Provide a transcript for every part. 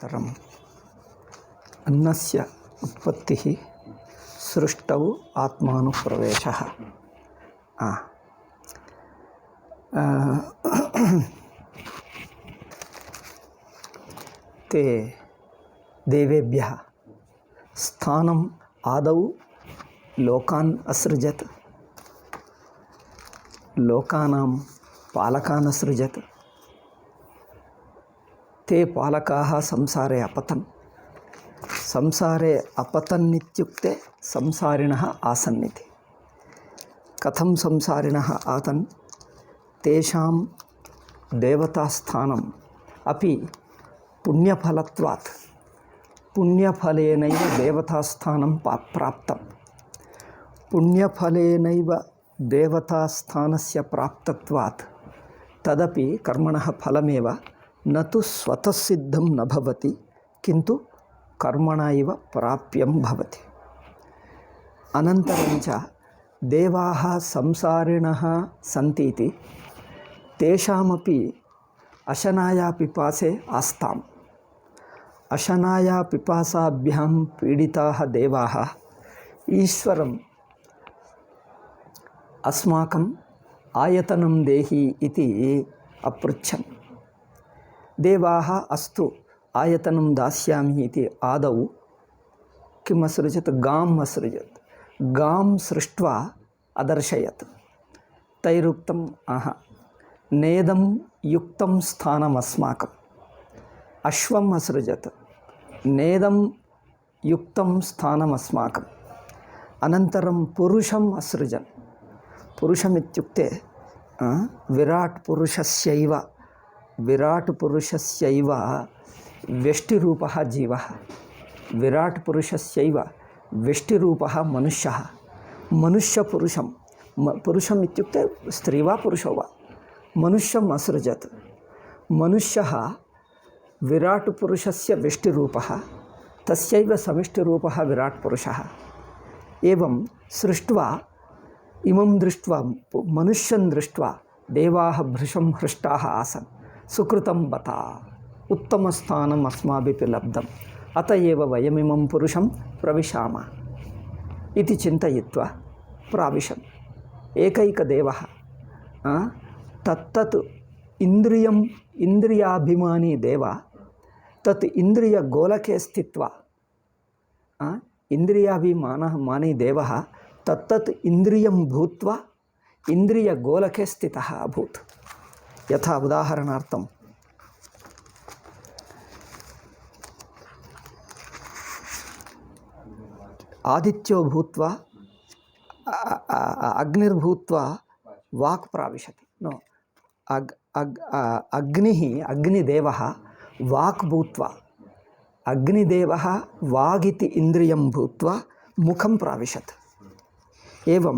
अनन्तरम् अन्नस्य उत्पत्तिः सृष्टौ आत्मानुप्रवेशः। ते देवेभ्यः स्थानम् आदौ लोकान् असृजत्, लोकानां पालकान् असृजत्। ते पालकाः संसारे अपतन्। संसारे अपतन् इत्युक्ते संसारिणः आसन् इति। कथं संसारिणः आसन्? तेषां देवतास्थानम् अपि पुण्यफलत्वात्, पुण्यफलेनैव देवतास्थानं प्राप्तं। पुण्यफलेनैव देवतास्थानस्य प्राप्तत्वात् तदपि कर्मणः फलमेव, न तु स्वतः सिद्धं न भवति, किन्तु कर्मणा इव प्राप्यं भवति। अनन्तरं च देवाः संसारिणः सन्ति इति तेषामपि अशनाया पिपासे आस्ताम्। अशनाया पिपासाभ्यां पीडिताः देवाः ईश्वरम् अस्माकम् आयतनं देहि इति अपृच्छन्। देवाः अस्तु आयतनं दास्यामि इति आदौ किम् असृजत्? गाम् असृजत्। गां सृष्ट्वा अदर्शयत्। तैरुक्तम् नेदं युक्तं स्थानम् अस्माकम्। अश्वम् असृजत्। नेदं युक्तं स्थानम् अस्माकम्। अनन्तरं पुरुषम् असृजन्। पुरुषमित्युक्ते विराट् पुरुषस्यैव व्यष्टिरूपः जीवः। विराट् पुरुषस्यैव व्यष्टिरूपः मनुष्यः। मनुष्यपुरुषं, पुरुषम् इत्युक्ते स्त्री वा पुरुषो वा, मनुष्यम् असृजत्। मनुष्यः विराट् पुरुषस्य व्यष्टिरूपः, तस्यैव समिष्टिरूपः विराट् पुरुषः। एवं सृष्ट्वा इमं दृष्ट्वा, मनुष्यं दृष्ट्वा देवाः भृशं हृष्टाः आसन्। सुकृतं बता, उत्तमस्थानम् अस्माभिः लब्धम्, अत एव वयमिमं पुरुषं प्रविशामः इति चिन्तयित्वा प्राविशन्। एकैकदेवः तत्तत् इन्द्रियाभिमानी देव तत् इन्द्रियगोलके स्थित्वा, इन्द्रियाभिमानी देवः तत्तत् इन्द्रियं भूत्वा इन्द्रियगोलके स्थितः अभूत्। यथा उदाहरणार्थं आदित्यो भूत्वा अग्निर्भूत्वा वाक् प्राविशति। नो, अग्निदेवः वाक् भूत्वा, अग्निदेवः वागिति इन्द्रियं भूत्वा मुखं प्राविशत्। एवं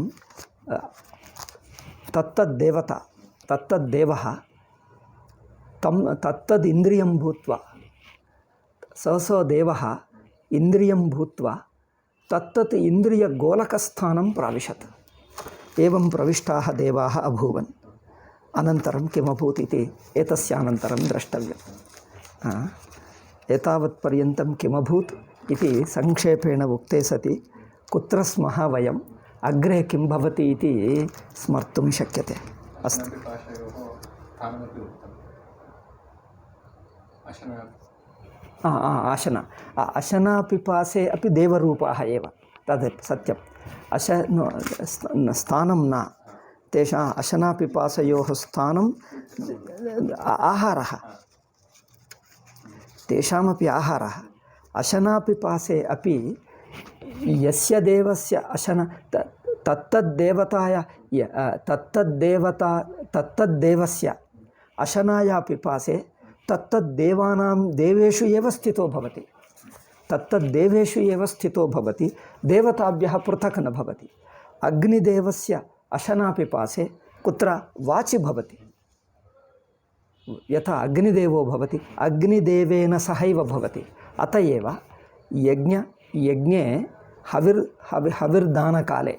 तत्तद्देवः तत्तदिन्द्रियं भूत्वा, स देवः इन्द्रियं भूत्वा तत्तत् इन्द्रियगोलकस्थानं प्राविशत्। एवं प्रविष्टाः देवाः अभूवन्। अनन्तरं किमभूत् इति एतस्यानन्तरं द्रष्टव्यम्। एतावत्पर्यन्तं किमभूत् इति संक्षेपेण उक्ते सति कुत्र स्मः वयम्, अग्रे किं भवति इति स्मर्तुं शक्यते। अस्तु। अशनापिपासे अपि देवरूपाः एव, तद् सत्यम्। स्थानं न, तेषां अशनापिपासयोः स्थानं आहारः, तेषामपि आहारः। अशनापिपासे अपि यस्य देवस्य तत्तद्देवस्य अशनाया पिपासे तत्तद्देवानां देवेषु एव स्थितो भवति। तत्तद्देवेषु एव स्थितो भवति, देवताभ्यः पृथक् न भवति। अग्निदेवस्य अशनापिपासे कुत्र? वाचि भवति। यथा अग्निदेवो भवति, अग्निदेवेन सहैव भवति। अत एव यज्ञे हविर्दानकाले,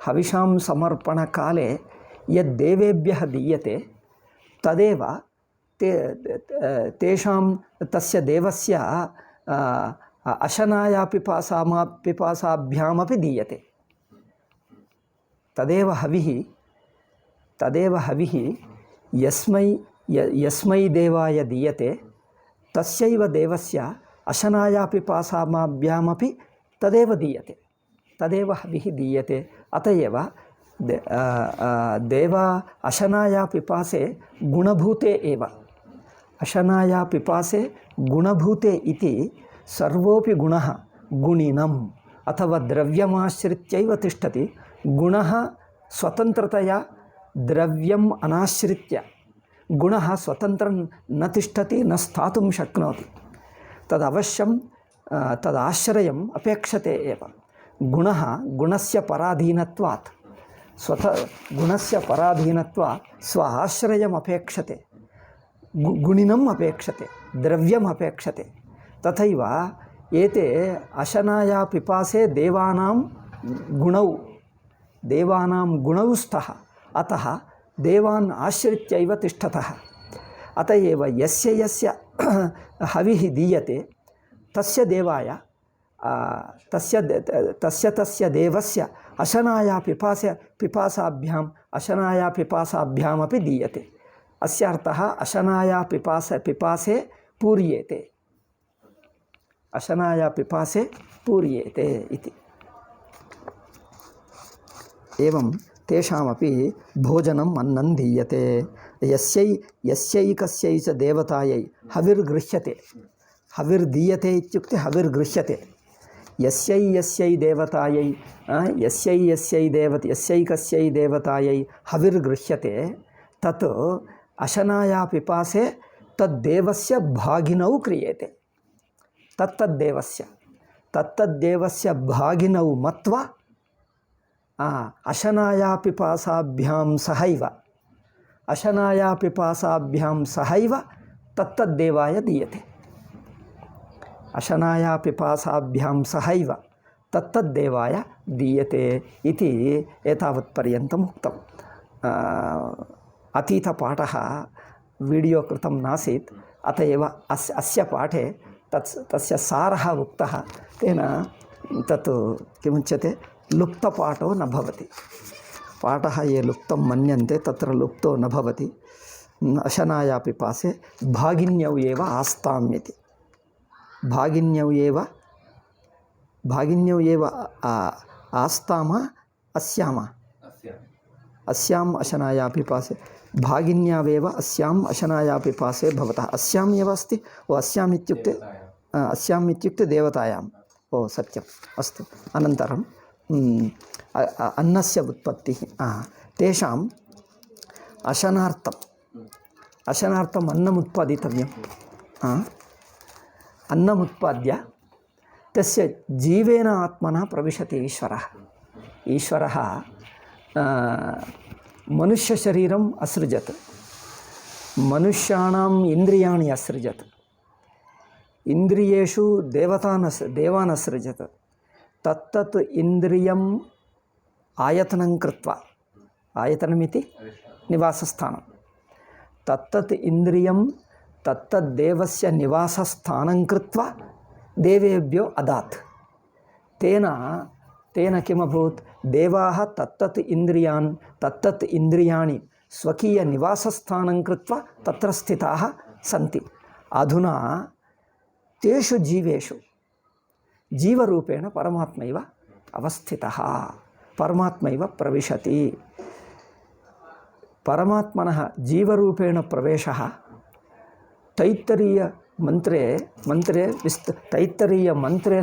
हविषां समर्पणकाले यद्देवेभ्यः दीयते तदेव तेषां तस्य देवस्य अशनाया पिपासाभ्यामपि दीयते। तदेव हविः यस्मै देवाय दीयते तस्यैव देवस्य अशनाया पिपासाभ्यामपि तदेव दीयते, तदेव हविः दीयते। अत एव देवा अशनाया पिपासे गुणभूते एव, अशनाया पिपासे गुणभूते इति सर्वोऽपि गुणः गुणिनम् अथवा द्रव्यमाश्रित्यैव तिष्ठति। गुणः स्वतन्त्रतया द्रव्यम् अनाश्रित्य गुणः स्वतन्त्रं न तिष्ठति, न स्थातुं शक्नोति। तदवश्यं तदाश्रयम् अपेक्षते एव। गुणः गुणस्य पराधीनत्वात् गुणस्य पराधीनत्वात् स्व आश्रयम् अपेक्षते, गुणिनम् अपेक्षते, द्रव्यम् अपेक्षते। तथैव एते अशनाया पिपासे देवानां गुणौ स्तः, अतः देवान् आश्रित्यैव तिष्ठतः। अत एव यस्य हविः दीयते तस्य देवाय तस्य देवस्य अशनाया पिपासाभ्यामपि दीयते। अस्य अर्थः अशनाया पिपासे पूर्येते, अशनाया पिपासे पूर्येते इति। एवं तेषामपि भोजनम् अन्नं दीयते। यस्यैकस्यै च देवतायै हविर्गृह्यते, हविर्दीयते इत्युक्ते हविर्गृह्यते। यस्यै देवतायै हविर्गृह्यते तत् अशनाया पिपासे तद्देवस्य भागिनौ क्रियते। तत्तद्देवस्य भागिनौ मत्वा अशनाया पिपासाभ्यां सहैव तत्तद्देवाय दीयते। अशनाया पिपासाभ्यां सहैव तत्तद्देवाय दीयते इति एतावत्पर्यन्तम् उक्तम्। अतीतपाठः वीडियो कृतं नासीत्, अत एव अस्य पाठे तस्य सारः उक्तः, तेन तत् किमुच्यते लुप्तपाठो न भवति। पाठः ये लुप्तं मन्यन्ते तत्र लुप्तो न भवति। अशनाया पिपासे भागिन्यौ एव आस्ताम् इति। भागिन्यौ एव आस्ताम अस्याम् अशनाया पिपासे भागिन्यावेव अस्याम् अशनाया पिपासे भवतः। अस्याम् एव अस्ति। अस्याम् इत्युक्ते देवतायाम्। सत्यम्, अस्तु। अनन्तरं अन्नस्य उत्पत्तिः। तेषाम् अशनार्थम् अन्नम् उत्पादितव्यम्। अन्नमुत्पाद्य तस्य जीवेन आत्मना प्रविशति ईश्वरः मनुष्यशरीरम् असृजत्, मनुष्याणाम् इन्द्रियाणि असृजत्, इन्द्रियेषु देवान् असृजत्। तत्तत् इन्द्रियम् आयतनं कृत्वा, आयतनमिति निवासस्थानं, तत्तत् इन्द्रियं तत्तद्देवस्य निवासस्थानं कृत्वा देवेभ्यो अदात्। तेन किमभूत्? देवाः तत्तत् इन्द्रियाणि स्वकीयनिवासस्थानं कृत्वा तत्र स्थिताः सन्ति। अधुना तेषु जीवेषु जीवरूपेण परमात्मैव अवस्थितः, परमात्मैव प्रविशति। परमात्मनः जीवरूपेण प्रवेशः तैत्तरीयमन्त्रे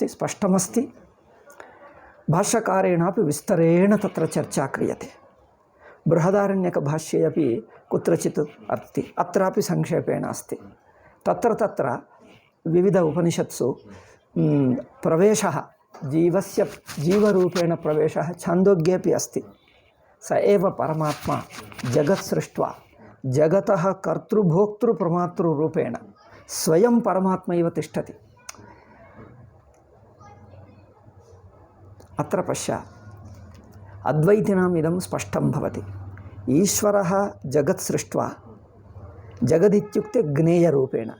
स्पष्टमस्ति। भाष्यकारेणापि विस्तरेण तत्र चर्चा क्रियते। बृहदारण्यकभाष्ये अपि कुत्रचित् अस्ति, अत्रापि संक्षेपेण अस्ति। तत्र विविध उपनिषत्सु प्रवेशः जीवरूपेण प्रवेशः छान्दोग्येपि अस्ति। स एव परमात्मा जगत् सृष्ट्वा जगतः कर्तृभोक्तृप्रमातृरूपेण स्वयं परमात्मैव तिष्ठति। अत्र पश्य, अद्वैतिनाम् इदं स्पष्टं भवति। ईश्वरः जगत् सृष्ट्वा जगदित्युक्ते ज्ञेयरूपेण,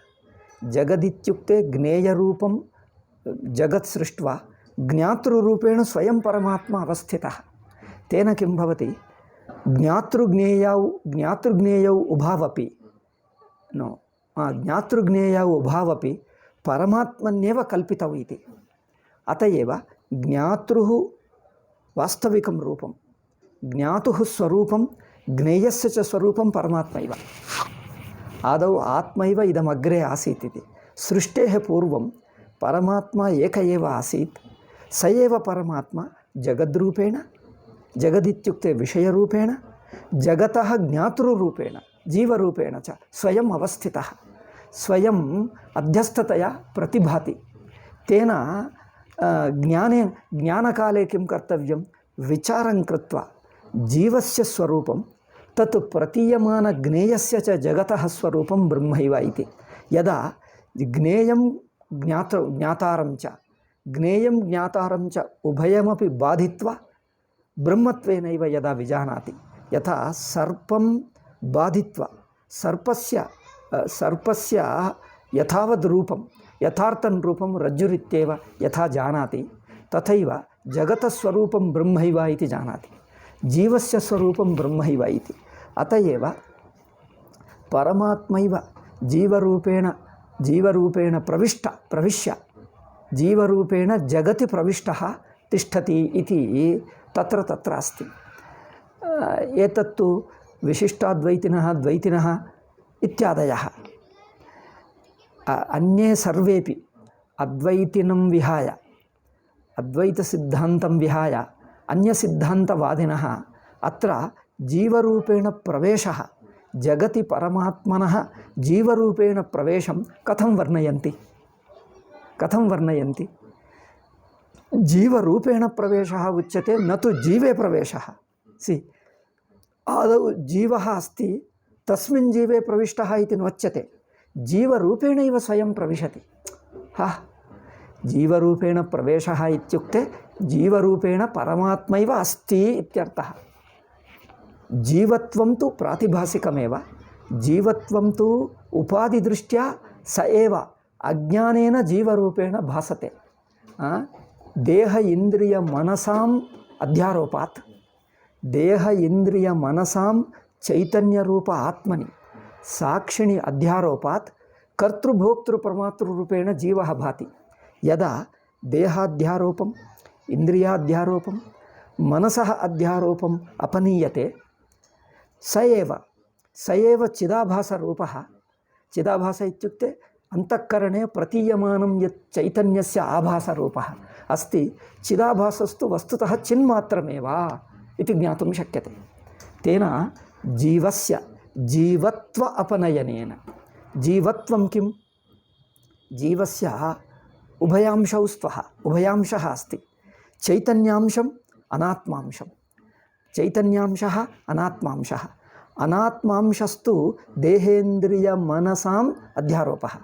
जगदित्युक्ते ज्ञेयरूपं जगत् सृष्ट्वा ज्ञातृरूपेण स्वयं परमात्मा अवस्थितः। तेन किं भवति, ज्ञातृज्ञेयौ उभावपि ज्ञातृज्ञेयौ उभावपि परमात्मन्येव कल्पितौ इति। अत एव ज्ञातृः वास्तविकं रूपं, ज्ञातुः स्वरूपं, ज्ञेयस्य च स्वरूपं परमात्मैव। आदौ आत्मैव इदमग्रे आसीत् इति। सृष्टेः पूर्वं परमात्मा एक एव आसीत्। स एव परमात्मा जगद्रूपेण, जगदित्युक्ते विषयरूपेण, जगतः ज्ञातृरूपेण जीवरूपेण च स्वयम् अवस्थितः, स्वयम् अध्यस्ततया प्रतिभाति। तेन ज्ञानकाले किं कर्तव्यं, विचारं कृत्वा जीवस्य स्वरूपं तत् प्रतीयमानज्ञेयस्य च जगतः स्वरूपं ब्रह्मैव इति। यदा ज्ञेयं ज्ञातारं च, ज्ञेयं ज्ञातारं च उभयमपि बाधित्वा ब्रह्मत्वेनैव यदा विजानाति, यथा सर्पं बाधित्वा सर्पस्य यथावद् रूपं, यथार्थं रूपं रज्जुरित्येव यथा जानाति, तथैव जगतस्वरूपं ब्रह्मैव इति जानाति, जीवस्य स्वरूपं ब्रह्मैव इति। अत एव परमात्मैव जीवरूपेण प्रविश्य जीवरूपेण जगति प्रविष्टः तिष्ठति इति तत्र अस्ति। एतत्तु विशिष्टाद्वैतिनः, द्वैतिनः इत्यादयः। अन्ये सर्वेपि अद्वैतिनं विहाय, अद्वैतसिद्धान्तं विहाय अन्यसिद्धान्तवादिनः अत्र जीवरूपेण प्रवेशः, जगति परमात्मनः जीवरूपेण प्रवेशं कथं वर्णयन्ति? जीवरूपेण प्रवेशः उच्यते, न तु जीवे प्रवेशः। आदौ जीवः अस्ति, तस्मिन् जीवे प्रविष्टः इति नोच्यते, जीवरूपेणैव स्वयं प्रविशति। जीवरूपेण प्रवेशः इत्युक्ते जीवरूपेण परमात्मैव अस्ति इत्यर्थः। जीवत्वं तु प्रातिभासिकमेव, जीवत्वं तु उपाधिदृष्ट्या स एव अज्ञानेन जीवरूपेण भासते। देह इंद्रिय मनसाम् अध्यारोपात्, देह इंद्रिय मनसां चैतन्य रूप आत्मनि साक्षिणि अध्यारोपात् कर्तृभोक्तृप्रमातृरूपेण जीवः भाति। यदा देहाध्यारोपम्, इंद्रियाध्यारोपं, मनसः अध्यारोपम् अपनीयते, स एव चिदाभासरूपः। चिदाभास इत्युक्ते अंतःकरणे प्रतीयमानं यत् चैतन्यस्य आभासरूपः अस्ति, चिदाभासस्तु वस्तुतः चिन्मात्रमेव इति ज्ञातुं शक्यते। तेन जीवस्य जीवत्व अपनयनेन, जीवत्वं किं, जीवस्य उभयांशौ स्तः, उभयांशः अस्ति, चैतन्यांशम् अनात्मांशं, चैतन्यांशः अनात्मांशः। अनात्मांशस्तु देहेन्द्रियमनसाम् अध्यारोपः।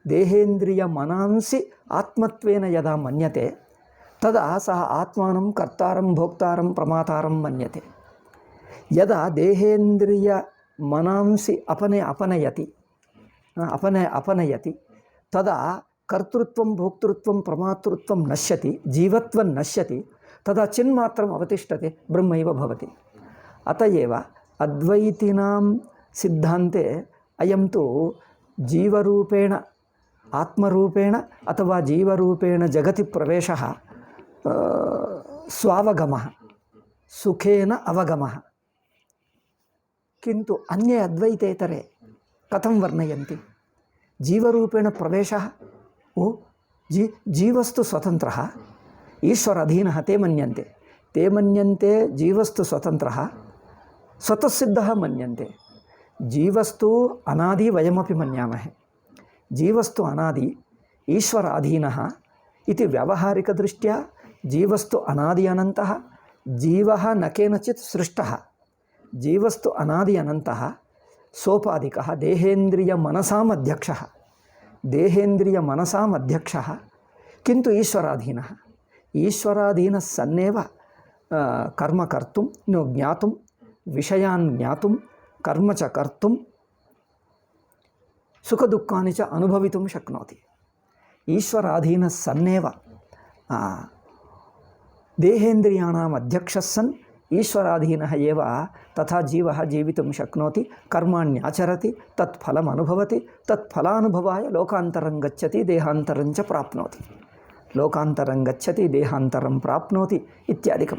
देहेन्द्रियमनांसि आत्मत्वेन यदा मन्यते, तदा सः आत्मानं कर्तारं भोक्तारं प्रमातारं मन्यते। यदा देहेन्द्रियमनांसि अपनयति तदा कर्तृत्वं भोक्तृत्वं प्रमातृत्वं नश्यति, जीवत्वं नश्यति, तदा चिन्मात्रम् अवतिष्ठते, ब्रह्मैव भवति। अत एव अद्वैतीनां सिद्धान्ते अयं तु जीवरूपेण आत्मरूपेण अथवा जीवरूपेण जगति प्रवेशः स्वावगमः, सुखेन अवगमः। किन्तु अन्ये अद्वैतेतरे कथं वर्णयन्ति? जीवरूपेण प्रवेशः, जीवस्तु स्वतन्त्रः, ईश्वर अधीनः ते मन्यन्ते। जीवस्तु स्वतन्त्रः, स्वतःसिद्धः मन्यन्ते। जीवस्तु अनादि, वयमपि मन्यामहे। जीवस्तु अनादि, ईश्वर अधीनः इति व्यावहारिकदृष्ट्या जीवस्तु अनादि अनन्तः, जीवः न केनचित् सृष्टः, जीवस्तु अनादि अनन्तः, सोपाधिकः, देहेन्द्रियमनसाम् अध्यक्षः, देहेन्द्रियमनसाम् अध्यक्षः, किन्तु ईश्वराधीनः। ईश्वराधीनः सन्नेव कर्म कर्तुं ज्ञातुं, विषयान् ज्ञातुं, कर्म च कर्तुं सुखदुःखानि च अनुभवितुं शक्नोति। ईश्वराधीनः सन्नेव देहेन्द्रियाणाम् अध्यक्षः सन् ईश्वराधीनः एव तथा जीवः जीवितुं शक्नोति। कर्माण्याचरति, तत्फलम् अनुभवति, तत्फलानुभवाय लोकान्तरं गच्छति, देहान्तरं च प्राप्नोति। लोकान्तरं गच्छति, देहान्तरं प्राप्नोति इत्यादिकं।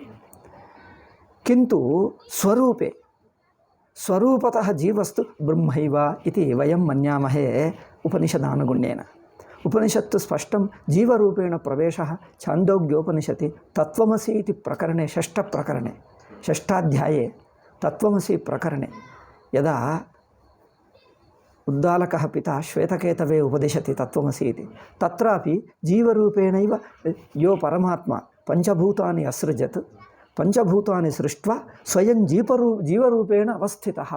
किन्तु स्वरूपे स्वरूपतः जीवस्तु ब्रह्मैव इति वयं मन्यामहे उपनिषदानुगुण्येन। उपनिषत्तु स्पष्टं जीवरूपेण प्रवेशः छान्दोग्योपनिषति तत्त्वमसि इति प्रकरणे षष्ठप्रकरणे षष्ठाध्याये तत्त्वमसि प्रकरणे यदा उद्दालकः पिता श्वेतकेतवे उपदिशति तत्त्वमसि इति, तत्रापि जीवरूपेणैव यो परमात्मा पञ्चभूतानि असृजत्, पञ्चभूतानि सृष्ट्वा स्वयं जीवरूपेण अवस्थितः,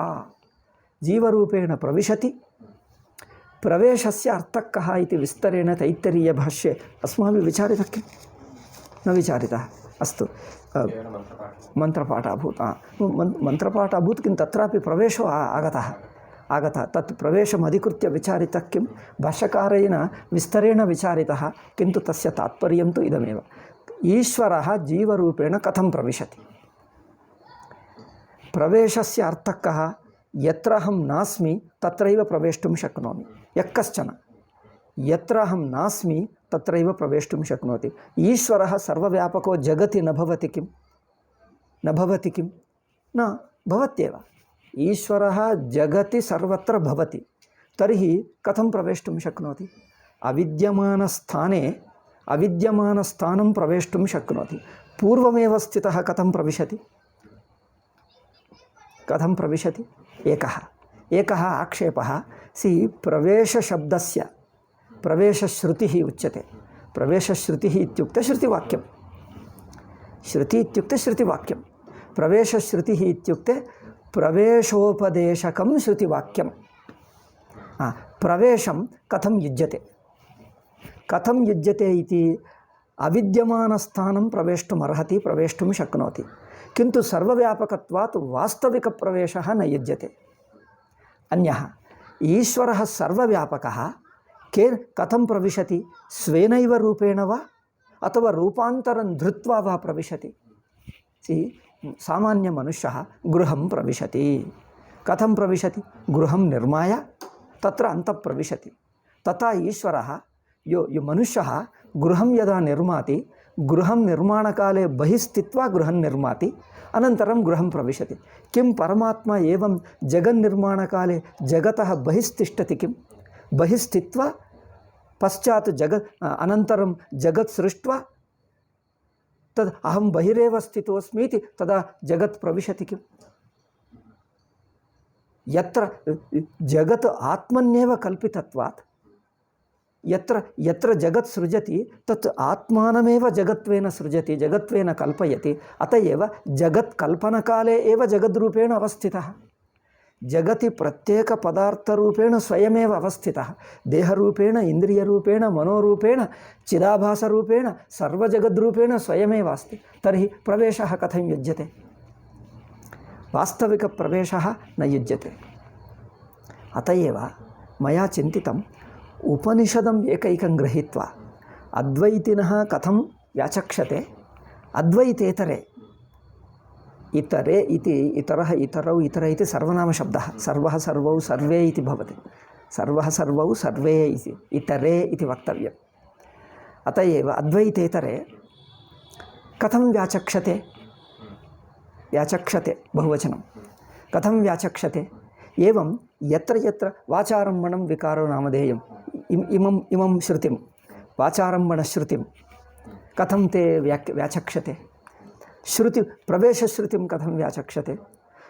जीवरूपेण प्रविशति। प्रवेशस्य अर्थः कः इति विस्तरेण तैत्तरीयभाष्ये अस्माभिः विचारितः किं न विचारितः। अस्तु, मन्त्रपाठाभूत् मन्त्रपाठाभूत् किं तत्रापि प्रवेशो आगतः तत् प्रवेशम् अधिकृत्य विचारितः किं भाष्यकारेण विस्तरेण विचारितः, किन्तु तस्य तात्पर्यं तु इदमेव। ईश्वरः जीवरूपेण कथं प्रविशति? प्रवेशस्य अर्थः कः? यत्र अहं नास्मि तत्रैव प्रवेष्टुं शक्नोमि। यः कश्चन यत्र अहं नास्मि तत्रैव प्रवेष्टुं शक्नोति। ईश्वरः सर्वव्यापको जगति न भवति किं? न भवति किं? न भवत्येव। ईश्वरः जगति सर्वत्र भवति, तर्हि कथं प्रवेष्टुं शक्नोति? अविद्यमानस्थानं प्रवेष्टुं शक्नोति। पूर्वमेव स्थितः कथं प्रविशति? कथं प्रविशति? एकः आक्षेपः। प्रवेशशब्दस्य प्रवेशश्रुतिः उच्यते। प्रवेशश्रुतिः इत्युक्ते श्रुतिवाक्यं। श्रुति इत्युक्ते श्रुतिवाक्यं। प्रवेशश्रुतिः इत्युक्ते प्रवेशोपदेशकं श्रुतिवाक्यं। प्रवेशं कथं युज्यते? कथं युज्यते इति अविद्यमानस्थानं प्रवेष्टुमर्हति, प्रवेष्टुं शक्नोति, किन्तु सर्वव्यापकत्वात् वास्तविकप्रवेशः न युज्यते। अन्यः ईश्वरः सर्वव्यापकः कथं प्रविशति? स्वेनैव रूपेण वा अथवा रूपान्तरं धृत्वा वा प्रविशति? सामान्यमनुष्यः गृहं प्रविशति। कथं प्रविशति? गृहं निर्माय तत्र अन्तः प्रविशति। तथा ईश्वरः यो मनुष्यः गृहं यदा निर्माति, गृहं निर्माणकाले बहिः स्थित्वा गृहं निर्माति, अनन्तरं गृहं प्रविशति। किं परमात्मा एवं जगन्निर्माणकाले जगतः बहिस्तिष्ठति किं? बहिः स्थित्वा पश्चात् अनन्तरं जगत् सृष्ट्वा तद् अहं बहिरेव स्थितोऽस्मि इति तदा जगत् प्रविशति किं? यत्र जगत् आत्मन्येव कल्पितत्वात् यत्र जगत् सृजति तत् आत्मानमेव जगत्वेन सृजति, जगत्वेन कल्पयति। अत एव जगत्कल्पनकाले एव जगद्रूपेण अवस्थितः। जगति प्रत्येकपदार्थरूपेण स्वयमेव अवस्थितः। देहरूपेण, इन्द्रियरूपेण, मनोरूपेण, चिदाभासरूपेण, सर्वजगद्रूपेण स्वयमेव अस्ति। तर्हि प्रवेशः कथं युज्यते? वास्तविकप्रवेशः न युज्यते। अत एव मया चिन्तितम्, उपनिषदम् एकैकं गृहीत्वा अद्वैतिनः कथं व्याचक्षते, अद्वैतेतरे इतरे इति इतरः इतरौ इतर इति सर्वनामशब्दः। सर्वः सर्वौ सर्वे इति भवति। सर्वः सर्वौ सर्वे इति इतरे इति वक्तव्यम्। अत एव अद्वैतेतरे कथं व्याचक्षते? व्याचक्षते बहुवचनं। कथं व्याचक्षते? एवं यत्र यत्र वाचारम्भणं विकारो नामधेयम् इमं श्रुतिं वाचारम्भणश्रुतिं कथं ते व्याचक्षते? श्रुति प्रवेशश्रुतिं कथं व्याचक्षते?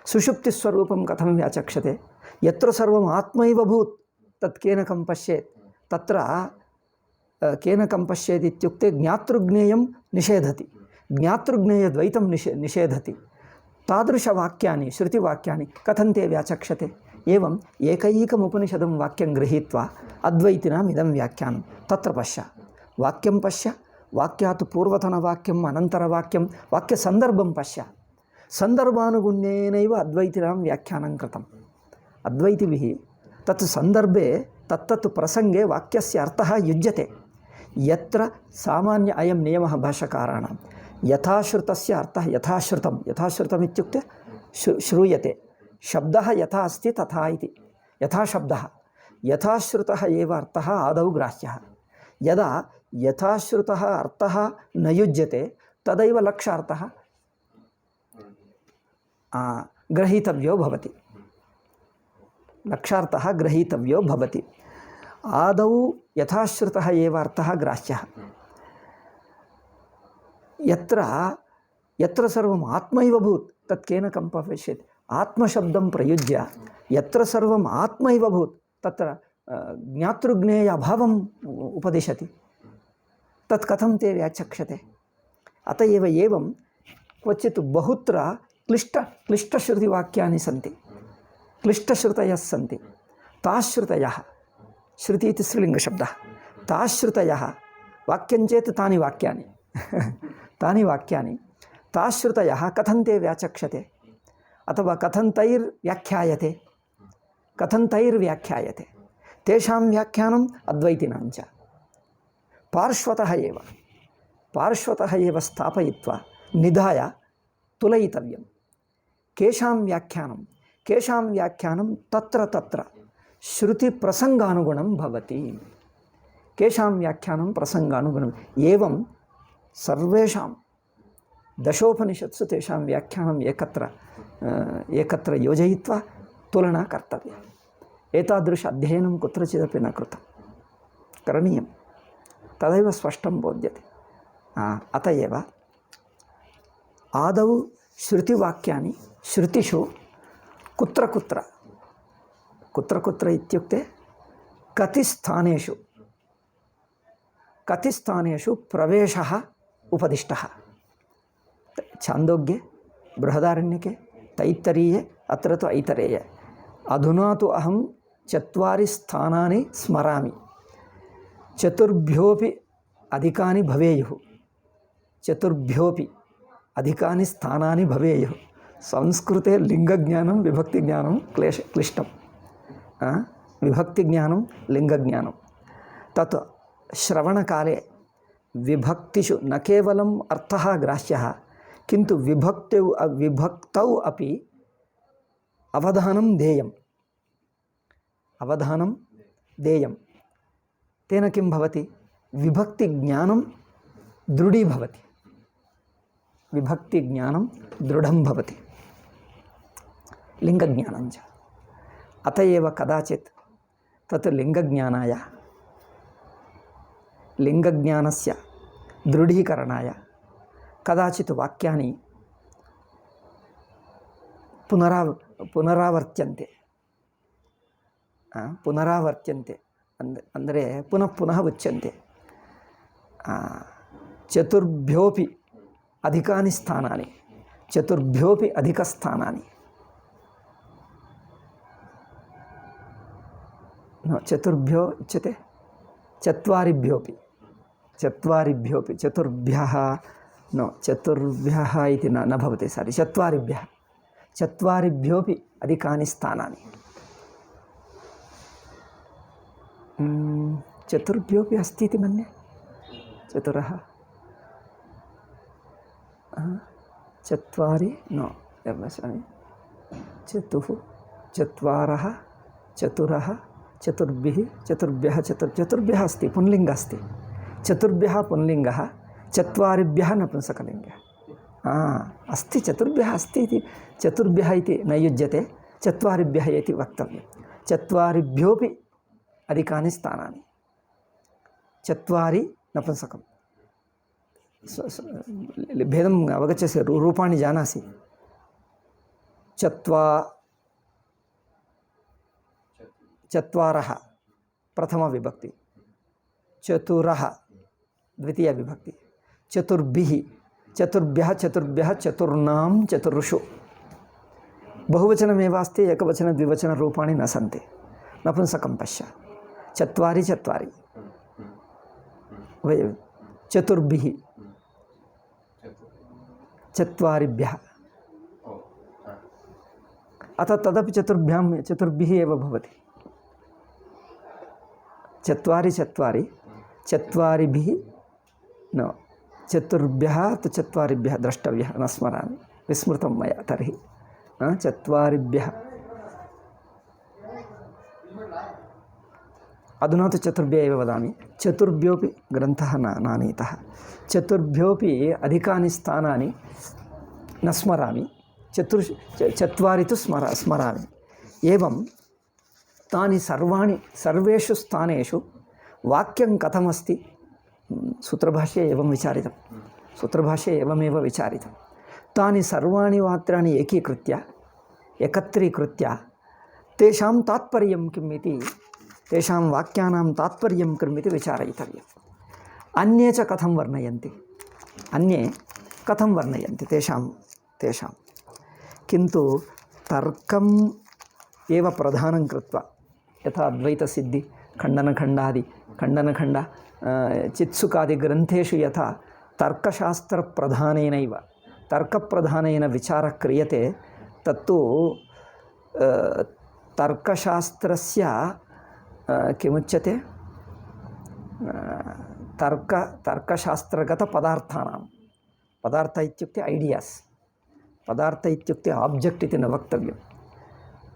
सुषुप्तिस्वरूपं कथं व्याचक्षते? यत्र सर्वम् आत्मैव भूत् तत् केनकं पश्येत्? तत्र केनकं पश्येत् इत्युक्ते ज्ञातृज्ञेयं निषेधति, ज्ञातृज्ञेयद्वैतं निषेधति। तादृशवाक्यानि श्रुतिवाक्यानि कथं ते व्याचक्षते? एवम् एकैकम् उपनिषदं वाक्यं गृहीत्वा अद्वैतिनाम् इदं व्याख्यानं तत्र पश्य, वाक्यं पश्य, वाक्यात् पूर्वतनवाक्यम् अनन्तरवाक्यं वाक्यसन्दर्भं पश्य। सन्दर्भानुगुण्येनैव अद्वैतिनां व्याख्यानं कृतम्। अद्वैतिभिः तत् सन्दर्भे तत्तत् प्रसंगे वाक्यस्य अर्थः युज्यते। यत्र सामान्य अयं नियमः भाष्यकाराणां यथाश्रुतस्य अर्थः यथाश्रुतं, यथाश्रुतम् इत्युक्ते श्रूयते, शब्दः यथा अस्ति तथा इति, यथा शब्दः यथाश्रुतः एव अर्थः आदौ ग्राह्यः। यदा यथाश्रुतः अर्थः न युज्यते तदैव लक्ष्यार्थः ग्रहीतव्यो भवति, लक्ष्यार्थः ग्रहीतव्यो भवति। आदौ यथाश्रुतः एव अर्थः ग्राह्यः। यत्र सर्वम् आत्मैव भूत् तत् केन कं भविष्यति? आत्मशब्दं प्रयुज्य यत्र सर्वम् आत्मैव भूत् तत्र ज्ञातृज्ञेय अभावम् उपदिशति, तत् कथं ते व्याचक्षते? अत एव एवं क्वचित् बहुत्र क्लिष्टश्रुतिवाक्यानि सन्ति, क्लिष्टश्रुतयः सन्ति। ताश्रुतयः, श्रुति इति स्त्रीलिङ्गशब्दः, ताश्रुतयः वाक्यं चेत् तानि वाक्यानि तानि वाक्यानि ताश्रुतयः कथं ते व्याचक्षते अथवा कथं तैर्व्याख्यायते, कथं तैर्व्याख्यायते? तेषां व्याख्यानम् अद्वैतिनां च पार्श्वतः एव स्थापयित्वा निधाय तुलयितव्यं। केषां व्याख्यानं तत्र श्रुतिप्रसङ्गानुगुणं भवति, केषां व्याख्यानं प्रसङ्गानुगुणम्। एवं सर्वेषां दशोपनिषत्सु तेषां व्याख्यानम् एकत्र योजयित्वा तुलना कर्तव्या। एतादृश अध्ययनं कुत्रचिदपि न कृतं, करणीयं, तदैव स्पष्टं बोध्यते। अत एव आदौ श्रुतिवाक्यानि श्रुतिषु कुत्र इत्युक्ते कति स्थानेषु प्रवेशः उपदिष्टः। छान्दोग्ये, बृहदारण्यके, तैत्तरीये, अत्र तु ऐतरेये। अधुना तु अहं 4 स्थानानि स्मरामि, 4भ्योऽपि अधिकानि भवेयुः, 4भ्योऽपि अधिकानि स्थानानि भवेयुः। संस्कृते लिङ्गज्ञानं विभक्तिज्ञानं क्लिष्टं, विभक्तिज्ञानं लिङ्गज्ञानं। तत् श्रवणकाले विभक्तिषु न केवलम् अर्थः ग्राह्यः, किन्तु विभक्तौ अपि अवधानं देयं। तेन किं भवति? विभक्तिज्ञानं दृढीभवति, विभक्तिज्ञानं दृढं भवति, लिङ्गज्ञानं च। अत एव कदाचित् तत् लिङ्गज्ञानस्य दृढीकरणाय कदाचित् वाक्यानि पुनरावर्त्यन्ते ಅಂದರೆ पुनः उच्यन्ते। 4भ्योऽपि अधिकानि स्थानानि, 4भ्योऽपि अधिकस्थानानि, 4भ्यो उच्यते 4भ्योऽपि, 4भ्यः इति न भवति, सारि, 4भ्योऽपि अधिकानि स्थानानि, 4भ्योऽपि अस्ति इति मन्ये। 4 4 न वसामि, 4 चतुर्भ्यः अस्ति, पुंलिङ्गः अस्ति, 4भ्यः पुंलिङ्गः, 4भ्यः नपुंसकलिङ्गः। अस्ति, 4भ्यः अस्ति इति, 4भ्यः इति न युज्यते, 4भ्यः इति वक्तव्यं। 4भ्योऽपि अधिकानि स्थानानि, 4 नपुंसकं। भेदम् अवगच्छसि, रूपाणि जानासि। 4 प्रथमविभक्ति, 4 द्वितीयविभक्ति, 4भ्यः, 4भ्यः, चतुर्षु। बहुवचनमेव अस्ति, एकवचन द्विवचनरूपाणि न सन्ति। नपुंसकं पश्य, 4 चतुर्भिः, 4भ्यः, अतः तदपि चतुर्भिः एव भवति। चत्वारिभिः न चतुर्भ्यः तु चत्वारिभ्यः द्रष्टव्यः, न स्मरामि, विस्मृतं मया। तर्हि चत्वारिभ्यः, अधुना तु चतुर्भ्यः एव वदामि। चतुर्भ्योऽपि ग्रन्थः नानीतः, चतुर्भ्योऽपि अधिकानि स्थानानि न स्मरामि, चत्वारि तु स्मरामि। एवं तानि सर्वेषु स्थानेषु वाक्यं कथमस्ति, सूत्रभाष्ये एवं विचारितं, सूत्रभाष्ये एवमेव विचारितं। तानि सर्वाणि वाक्यानि एकत्रीकृत्य तेषां तात्पर्यं किम् इति, तेषां वाक्यानां तात्पर्यं किम् इति विचारयितव्यम्। अन्ये च कथं वर्णयन्ति तेषां किन्तु तर्कम् एव प्रधानं कृत्वा, यथा अद्वैतसिद्धि खण्डनखण्ड चित्सुकादिग्रन्थेषु यथा तर्कप्रधानेन विचारः क्रियते, तत्तु तर्कशास्त्रस्य किमुच्यते, तर्कशास्त्रगतपदार्थानां, पदार्थ इत्युक्ते ऐडियास्, पदार्थ इत्युक्ते आब्जेक्ट् इति न वक्तव्यं,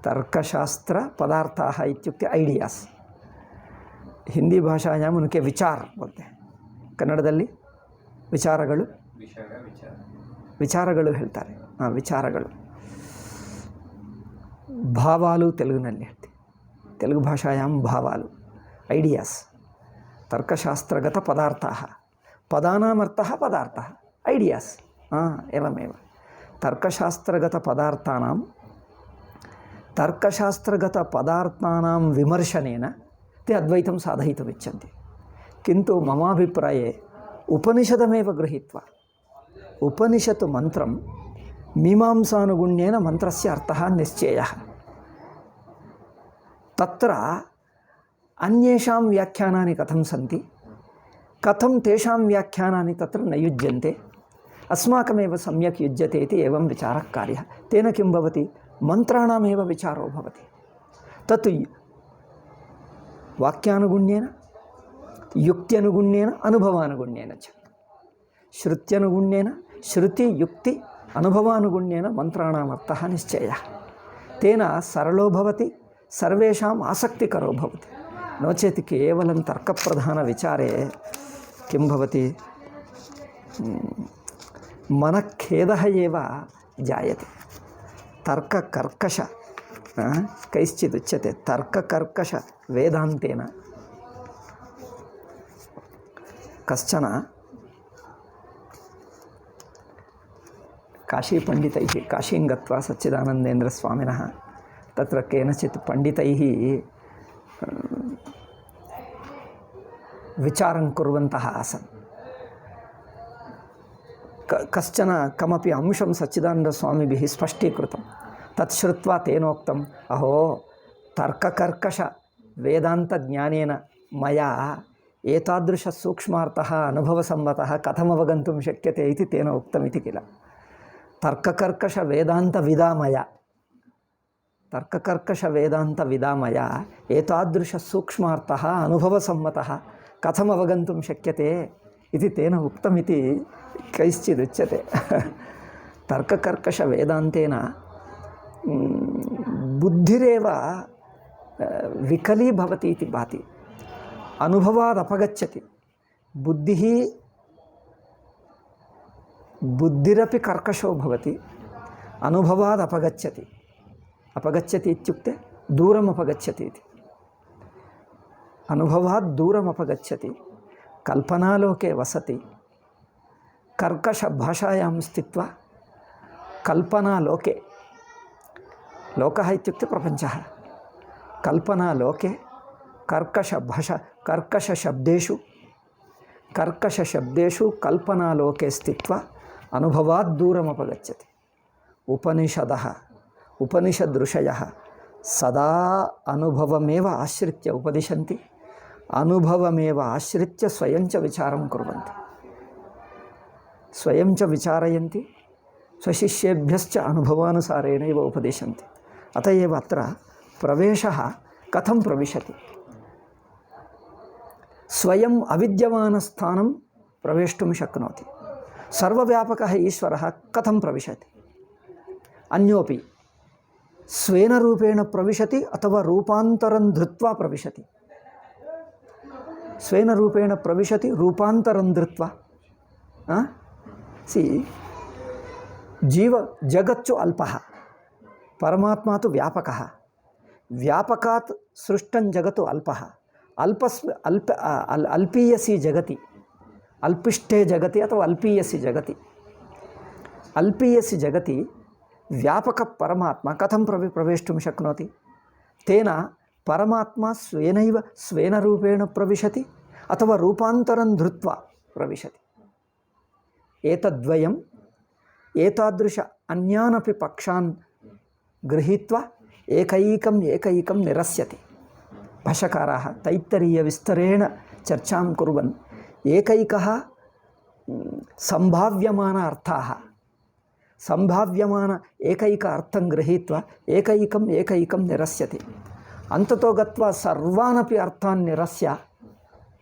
तर्कशास्त्रपदार्थाः इत्युक्ते ऐडियास्। ಹಿಂದಿ ಭಾಷಾಯಾಮ್ ಉನಕ್ಕೆ ವಿಚಾರ बोलते हैं, ಕನ್ನಡದಲ್ಲಿ ವಿಚಾರಗಳು ಹೇಳ್ತಾರೆ, ವಿಚಾರಗಳು. ಭಾವಾಲು ತೆಲುಗಿನಲ್ಲಿ ಹೇಳ್ತೀವಿ, ತೆಲುಗು ಭಾಷಾಯಾಮ್ ಭಾವಾಲು, ಐಡಿಯಾಸ್. ತರ್ಕಶಾಸ್ತ್ರಗತ ಪದಾರ್ಥಾಃ, ಪದಾನಾಂ ಅರ್ಥಃ ಪದಾರ್ಥಃ, ಐಡಿಯಾಸ್. एवमेव तर्कशास्त्रगतपदार्थानां विमर्शनेन ते अद्वैतं साधयितुमिच्छन्ति। किन्तु ममाभिप्राये उपनिषदमेव गृहीत्वा, उपनिषत् मन्त्रं मीमांसानुगुण्येन मन्त्रस्य अर्थः निश्चेयः। तत्र अन्येषां व्याख्यानानि कथं सन्ति, कथं तेषां व्याख्यानानि तत्र न युज्यन्ते, अस्माकमेव सम्यक् युज्यते इति एवं विचारः कार्यः। तेन किं भवति, मन्त्राणामेव विचारो भवति। तत् वाक्यानुगुण्येन, युक्त्यनुगुण्येन, अनुभवानुगुण्येन च, श्रुत्यनुगुण्येन, श्रुतियुक्ति अनुभवानुगुण्येन मन्त्राणाम् अर्थः निश्चयः। तेन सरलो भवति, सर्वेषाम् आसक्तिकरो भवति। नो चेत् केवलं तर्कप्रधानविचारे किं भवति, मनःखेदः एव जायते। तर्ककर्कश कैश्चिदुच्यते, तर्ककर्कश वेदान्तेन कश्चन काशीपण्डितैः, काशीं गत्वा सच्चिदानन्देन्द्रस्वामिनः तत्र केनचित् पण्डितैः विचारं कुर्वन्तः आसन्। कश्चन कमपि अंशं सच्चिदानन्दस्वामिभिः स्पष्टीकृतं। तत् श्रुत्वा तेनोक्तम्, अहो तर्ककर्कशवेदान्तज्ञानेन मया एतादृशसूक्ष्मार्थः अनुभवसम्मतः कथम् अवगन्तुं शक्यते इति तेन उक्तमिति किल। तर्ककर्कशवेदान्तविदा मया एतादृशसूक्ष्मार्थः अनुभवसम्मतः कथम् अवगन्तुं शक्यते इति तेन उक्तमिति कैश्चिदुच्यते। तर्ककर्कशवेदान्तेन बुद्धिरेव विकली भवति इति भाति, अनुभवादपगच्छति। बुद्धिरपि कर्कशो भवति, अनुभवादपगच्छति। अपगच्छति इत्युक्ते दूरम् अपगच्छति इति। अनुभवात् दूरम् अपगच्छति, कल्पनालोके वसति, कर्कशभाषायां स्थित्वा कल्पनालोके, लोकः इत्युक्ते प्रपञ्चः, कल्पनालोके कर्कशशब्देषु कल्पनालोके स्थित्वा अनुभवात् दूरम् अपगच्छति। उपनिषदृषयः सदा अनुभवमेव आश्रित्य उपदिशन्ति, अनुभवमेव आश्रित्य स्वयं च विचारं कुर्वन्ति, स्वयं च विचारयन्ति, स्वशिष्येभ्यश्च अनुभवानुसारेणैव उपदिशन्ति। अत एव अत्र प्रवेशः कथं प्रविशति? स्वयम् अविद्यमानस्थानं प्रवेष्टुं शक्नोति। सर्वव्यापकः ईश्वरः कथं प्रविशति? अन्योपि स्वेन रूपेण प्रविशति अथवा रूपान्तरं धृत्वा प्रविशति। स्वेन रूपेण प्रविशति, रूपान्तरं धृत्वा। जीव जगच्चु अल्पः, परमात्मा तु व्यापकः। व्यापकात् सृष्टं जगतु अल्पः। अल्पीयसि जगति, अल्पिष्ठे जगति अथवा अल्पीयसि जगति, अल्पीयसि जगति व्यापक परमात्मा कथं प्रवेष्टुं शक्नोति? तेन परमात्मा स्वेन रूपेण प्रविशति अथवा रूपान्तरं धृत्वा प्रविशति। एतद्वयम् एतादृश अन्यानपि पक्षान् गृहीत्वा एकैकं निरस्यति। भाष्यकाराः तैत्तरीयविस्तरेण चर्चां कुर्वन् एकैकः संभाव्यमान एकैक अर्थं गृहीत्वा एकैकं निरस्यति। अन्ततो गत्वा सर्वानपि अर्थान् निरस्य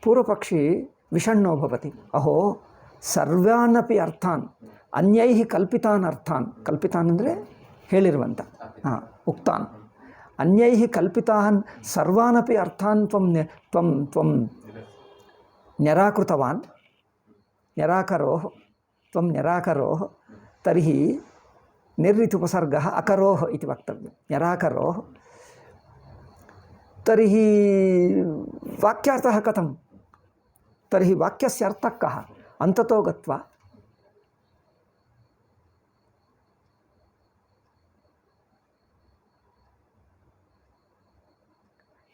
पूर्वपक्षी विषण्णो भवति। अहो, सर्वानपि अर्थान् अन्यैः कल्पितान् अर्थान्, कल्पितान् ಅಂದರೆ ಹೇಳಿರುವಂತ उक्तान् अन्यैः कल्पितान् सर्वानपि अर्थान् त्वं निराकृतवान्, निराकरोः तर्हि निर्रितुपसर्गः अकरोः इति वक्तव्यं। निराकरोः तर्हि वाक्यार्थः कथं? तर्हि वाक्यस्य अर्थः कः? अन्ततो गत्वा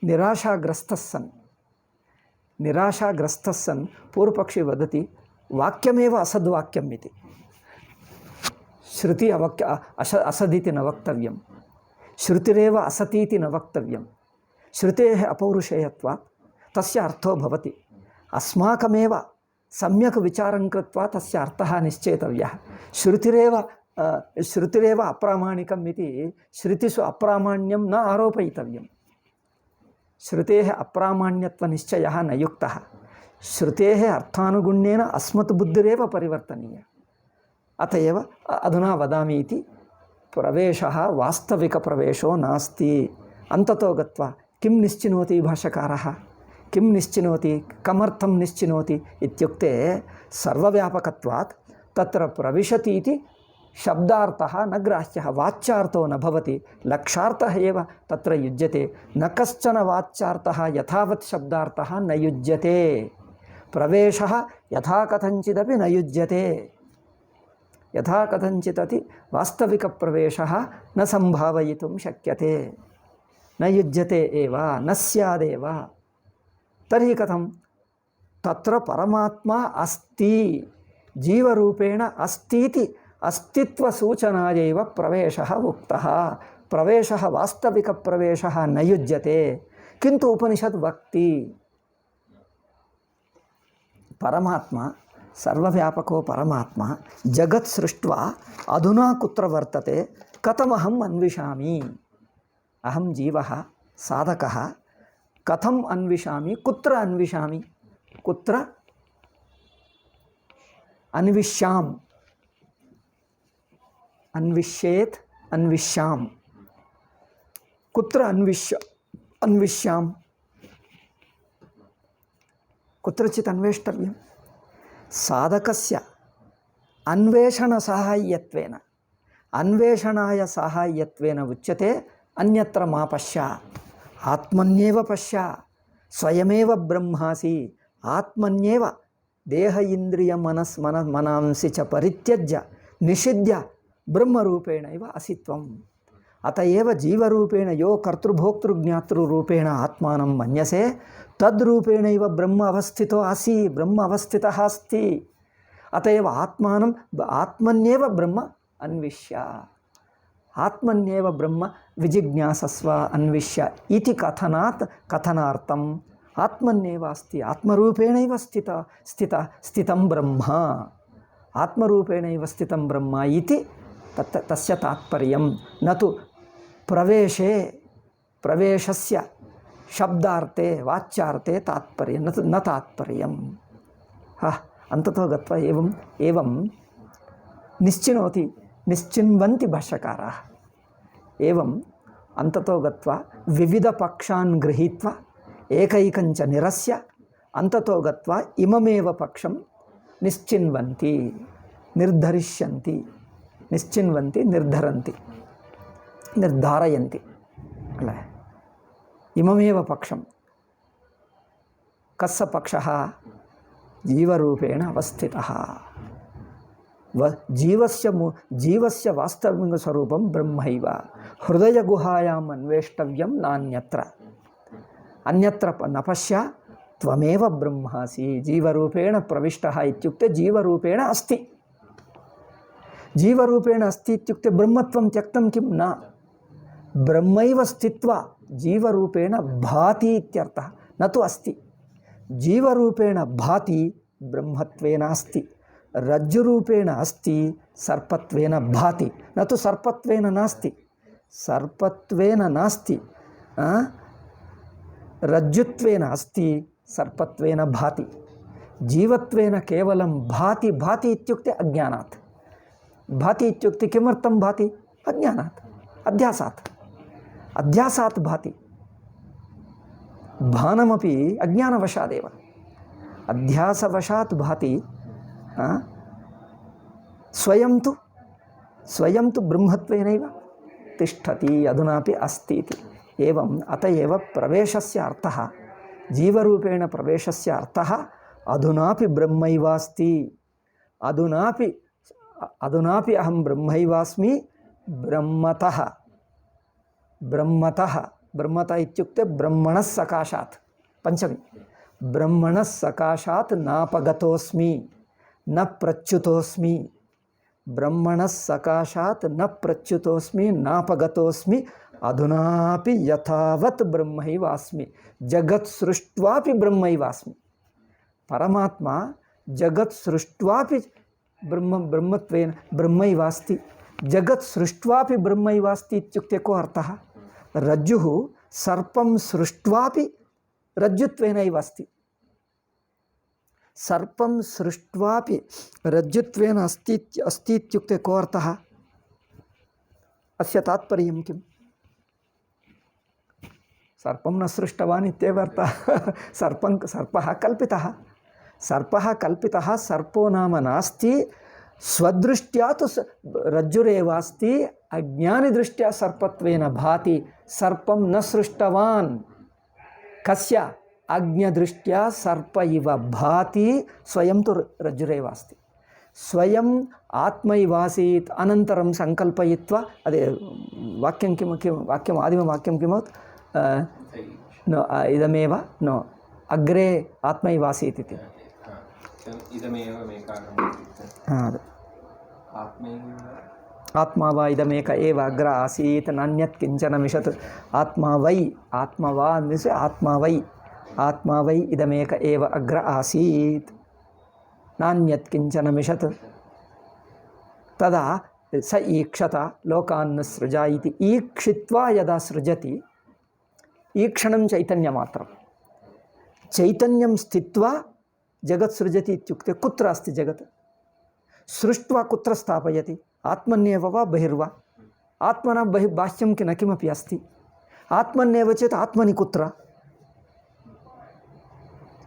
निराशाग्रस्तः सन् पूर्वपक्षी वदति वाक्यमेव असद्वाक्यम् इति। श्रुति असदिति न वक्तव्यं, श्रुतिरेव असतीति न वक्तव्यं। श्रुतेः अपौरुषेयत्वात् तस्य अर्थो भवति। अस्माकमेव सम्यक् विचारं कृत्वा तस्य अर्थः निश्चेतव्यः। श्रुतिरेव अप्रामाणिकम् इति श्रुतिषु अप्रामाण्यं न आरोपयितव्यं। श्रुतेः अप्रामाण्यत्वनिश्चयः न युक्तः। श्रुतेः अर्थानुगुण्येन अस्मत् बुद्धिरेव परिवर्तनीया। अत एव अधुना वदामि इति प्रवेशः वास्तविकप्रवेशो नास्ति। अन्ततो गत्वा किं निश्चिनोति भाष्यकारः? किं निश्चिनोति? कमर्थं निश्चिनोति इत्युक्ते सर्वव्यापकत्वात् तत्र प्रविशति इति शब्दार्थः न ग्राह्यः, वाच्यार्थो न भवति, लक्ष्यार्थः एव तत्र युज्यते। न कश्चन वाच्यार्थः यथावत् शब्दार्थः न युज्यते। प्रवेशः यथा कथञ्चिदपि न युज्यते। यथा कथञ्चिदपि वास्तविकप्रवेशः न सम्भावयितुं शक्यते, न युज्यते एव, न स्यादेव। तर्हि कथं? तत्र परमात्मा अस्ति, जीवरूपेण अस्तीति अस्तित्वसूचनायैव प्रवेशः उक्तः। प्रवेशः वास्तविकप्रवेशः न युज्यते, किन्तु उपनिषद् वक्ति परमात्मा सर्वव्यापको परमात्मा जगत् सृष्ट्वा अधुना कुत्र वर्तते, कथमहम् अन्विषामि? अहं जीवः साधकः कथम् अन्विषामि, कुत्र अन्विषामि, कुत्र अन्विष्याम्, अन्विष्येत्, अन्विष्याम्, कुत्र अन्विष्याम्, कुत्रचित् अन्वेष्टव्यं। साधकस्य अन्वेषणसाहाय्यत्वेन, अन्वेषणाय साहाय्यत्वेन उच्यते अन्यत्र मा पश्य, आत्मन्येव पश्य, स्वयमेव ब्रह्मासि, आत्मन्येव देह इन्द्रिय मनांसि च परित्यज्य निषिध्य ब्रह्मरूपेणैव असि त्वम्। अत एव जीवरूपेण यो कर्तृभोक्तृज्ञातृरूपेण आत्मानं मन्यसे तद्रूपेणैव ब्रह्म अवस्थितो असि, ब्रह्म अवस्थितः अस्ति। अत एव आत्मन्येव ब्रह्म अन्विष्य, आत्मन्येव ब्रह्म विजिज्ञासस्व अन्विष्य इति कथनार्थम् आत्मन्येव अस्ति, आत्मरूपेणैव स्थितं ब्रह्म, आत्मरूपेणैव स्थितं ब्रह्म इति तस्य तात्पर्यं। न तु प्रवेशे प्रवेशस्य शब्दार्थे वाच्यार्थे तात्पर्यं न तात्पर्यं अंततो गत्वा एवं निश्चिन्वन्ति भाष्यकाराः एवं अंततो गत्वा विविधपक्षान् गृहीत्वा एकैकञ्च निरस्य अंततो गत्वा इममेव पक्षं निश्चिन्वन्ति निर्धरिष्यन्ति निश्चिन्वन्ति निर्धरन्ति निर्धारयन्ति अल इममेव पक्षं कस्य पक्षः जीवरूपेण अवस्थितः जीवस्य वास्तविकस्वरूपं ब्रह्मैव हृदयगुहायाम् अन्वेष्टव्यं अन्यत्र न पश्य त्वमेव ब्रह्मासि जीवरूपेण प्रविष्टः इत्युक्ते जीवरूपेण अस्ति इत्युक्ते ब्रह्मत्वं त्यक्तं किं न ब्रह्मैव स्थित्वा जीवरूपेण भाति इत्यर्थः न तु अस्ति जीवरूपेण भाति ब्रह्मत्वेन अस्ति रज्जुरूपेण अस्ति सर्पत्वेन भाति न तु सर्पत्वेन नास्ति रज्जुत्वेन अस्ति सर्पत्वेन भाति जीवत्वेन केवलं भाति इत्युक्ते अज्ञानात् भाति इत्युक्ते किमर्थं भाति अज्ञानात् अध्यासात् भाति भानमपि अज्ञानवशादेव अध्यासवशात् भाति स्वयं तु ब्रह्मत्वेनैव तिष्ठति अधुनापि अस्ति इति एवं अतएव प्रवेशस्य अर्थः जीवरूपेण प्रवेशस्य अर्थः अधुनापि ब्रह्मैवास्ति अधुनापि अहं ब्रह्मैवास्मि ब्रह्मतः इत्युक्ते ब्रह्मणः सकाशात् पंचमी ब्रह्मणः सकाशात् नापगतोऽस्मि न प्रच्युतोऽस्मि ब्रह्मणः सकाशात् न प्रच्युतोऽस्मि नापगतोऽस्मि अधुनापि यथावत् ब्रह्मैवास्मि जगत् सृष्ट्वापि ब्रह्मैवास्मि परमात्मा जगत् सृष्ट्वापि ब्रह्मत्वेन ब्रह्मैवास्ति जगत् सृष्ट्वापि ब्रह्मैवास्ति इत्युक्ते को अर्थः रज्जुः सर्पं सृष्ट्वापि रज्जुत्वेनैव अस्ति सर्पं सृष्ट्वापि रज्जुत्वेन अस्ति इत्युक्ते को अर्थः अस्य तात्पर्यं किम् सर्पं न सृष्टवान् इत्येव अर्थः सर्पः कल्पितः सर्पो नाम नास्ति स्वदृष्ट्या तु रज्जुरेवास्ति अज्ञानिदृष्ट्या सर्पत्वेन भाति सर्पं न सृष्टवान् कस्य अज्ञदृष्ट्या सर्प इव भाति स्वयं तु रज्जुरेवास्ति स्वयं आत्मैवासीत् अनन्तरं संकल्पयित्वा अदे वाक्यं किं वाक्यम् आदिमवाक्यं किमत् नो इदमेव नो अग्रे आत्मैवासीत् इति आत्मा वा इदमेक एव अग्र आसीत् नान्यत् किञ्चन मिषत् आत्मा वै इदमेक एव अग्र आसीत् नान्यत् किञ्चन मिषत् तदा स ईक्षत लोकान् सृजा इति ईक्षित्वा यदा सृजति ईक्षणं चैतन्यमात्रं चैतन्यं स्थित्वा जगत् सृजति इत्युक्ते कुत्र अस्ति जगत् सृष्ट्वा कुत्र स्थापयति आत्मन्येव वा बहिर्वा आत्मना बाह्यं न किमपि अस्ति आत्मन्येव चेत् आत्मनि कुत्र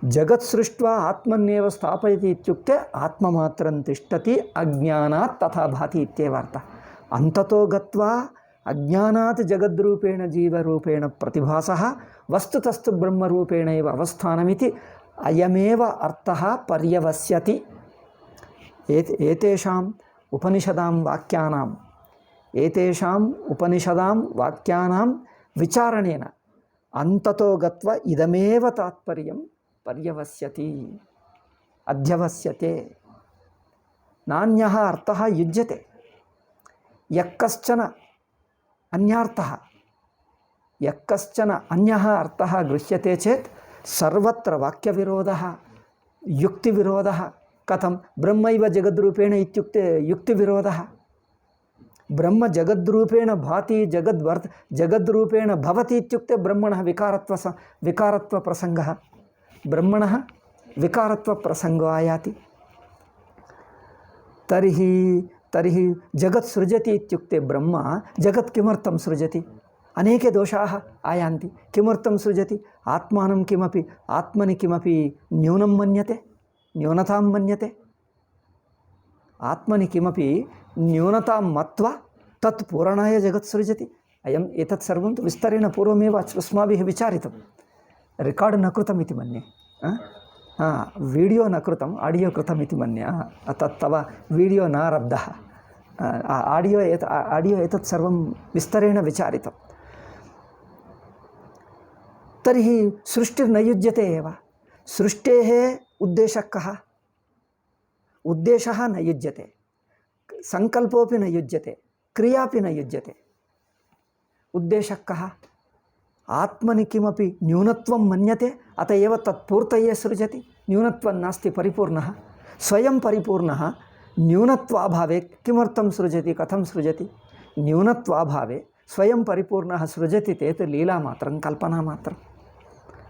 जगत् सृष्ट्वा आत्मन्येव स्थापयति इत्युक्ते आत्ममात्रं तिष्ठति अज्ञानात् तथा भाति इत्येव अर्थः अन्ततो गत्वा अज्ञानात् जगद्रूपेण जीवरूपेण प्रतिभासः वस्तुतस्तु ब्रह्मरूपेणैव अवस्थानमिति अयमेव अर्थः पर्यवस्यति एतेषाम् उपनिषदां वाक्यानां विचारणेन अन्ततो गत्वा इदमेव तात्पर्यं पर्यवस्यति अध्यवस्यते नान्यः अर्थः युज्यते यः कश्चन अन्यः अर्थः गृह्यते चेत् सर्वत्र वाक्यविरोधः युक्तिविरोधः कथं ब्रह्मैव जगद्रूपेण इत्युक्ते युक्तिविरोधः ब्रह्म जगद्रूपेण भाति जगद्रूपेण भवति इत्युक्ते ब्रह्मणः विकारत्वप्रसङ्गः, ब्रह्मणः विकारत्वप्रसङ्गो आयाति। तर्हि जगत् सृजति इत्युक्ते ब्रह्म जगत् किमर्थं सृजति? अनेके दोषाः आयान्ति। किमर्थं सृजति? आत्मनि किमपि न्यूनं मन्यते, न्यूनतां मन्यते। आत्मनि किमपि न्यूनतां मत्वा तत् पूरणाय जगत् सृजति। एतत् सर्वं तु विस्तरेण पूर्वमेव अस्माभिः विचारितं, रेकार्ड् न कृतम् इति मन्ये। वीडियो न कृतम्, आडियो कृतम् इति मन्ये। तत् तव वीडियो न आरब्धः, आडियो एतत् सर्वं विस्तरेण विचारितं। तर्हि सृष्टिर्न युज्यते एव। सृष्टेः उद्देशः कः? उद्देशः न युज्यते, संकल्पोऽपि न युज्यते, क्रियापि न युज्यते। उद्देशः कः? आत्मनि किमपि न्यूनत्वं मन्यते, अत एव तत्पूर्तये सृजति। न्यूनत्वं नास्ति, परिपूर्णः स्वयं परिपूर्णः। न्यूनत्वाभावे किमर्थं सृजति? कथं सृजति? न्यूनत्वाभावे स्वयं परिपूर्णः सृजति चेत् लीलामात्रं, कल्पनामात्रं,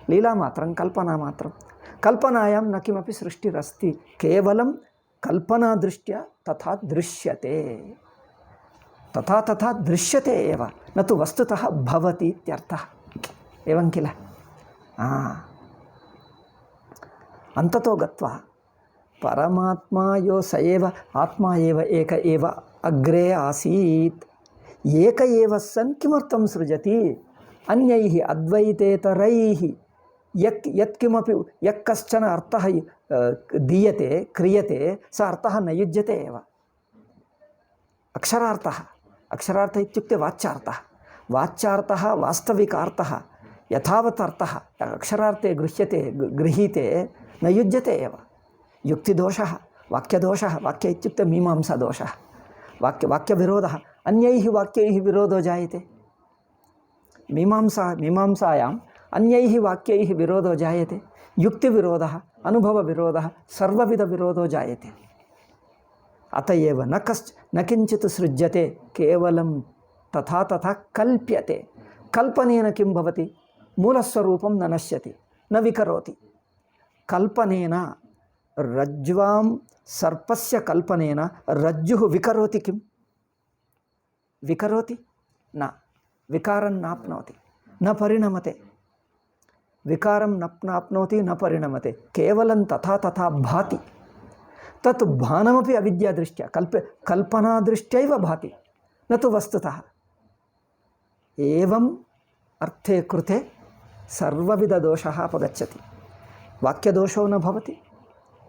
लीलामात्रं, कल्पनामात्रं। कल्पनायां न किमपि सृष्टिरस्ति, केवलं कल्पनादृष्ट्या तथा दृश्यते, तथा दृश्यते एव, न तु वस्तुतः भवति इत्यर्थः। एवं किल? अन्ततो गत्वा परमात्मा यो स एव आत्मा एव एक एव अग्रे आसीत्, एक एव सन् किमर्थं सृजति? अन्यैः अद्वैतेतरैः यत्किमपि यः कश्चन अर्थः दीयते, क्रियते, स अर्थः न युज्यते एव। अक्षरार्थः, अक्षरार्थ इत्युक्ते वाच्यार्थः, वाच्यार्थः वास्तविकार्थः यथावत् अर्थः अक्षरार्थे गृहीते न युज्यते एव। युक्तिदोषः, वाक्यदोषः, वाक्य इत्युक्ते मीमांसादोषः, वाक्यविरोधः, अन्यैः वाक्यैः विरोधो जायते। मीमांसायाम् अन्यैः वाक्यैः विरोधो जायते। युक्तिविरोधः, अनुभवविरोधः, सर्वविधविरोधो जायते। अत एव न किञ्चित् सृज्यते, केवलं तथा कल्प्यते। कल्पनेन किं भवति? मूलस्वरूपं न नश्यति, न विकरोति। कल्पनेन रज्ज्वां सर्पस्य कल्पनेन रज्जुः विकरोति किं? विकरोति न, विकारं नाप्नोति, न परिणमते। विकारं नाप्नोति, न परिणमते, केवलं तथा भाति। तत् भानमपि अविद्यादृष्ट्या, कल्पनादृष्ट्यैव भाति, न तु वस्तुतः। एवम् अर्थे कृते सर्वविधदोषः अपगच्छति। वाक्यदोषो न भवति,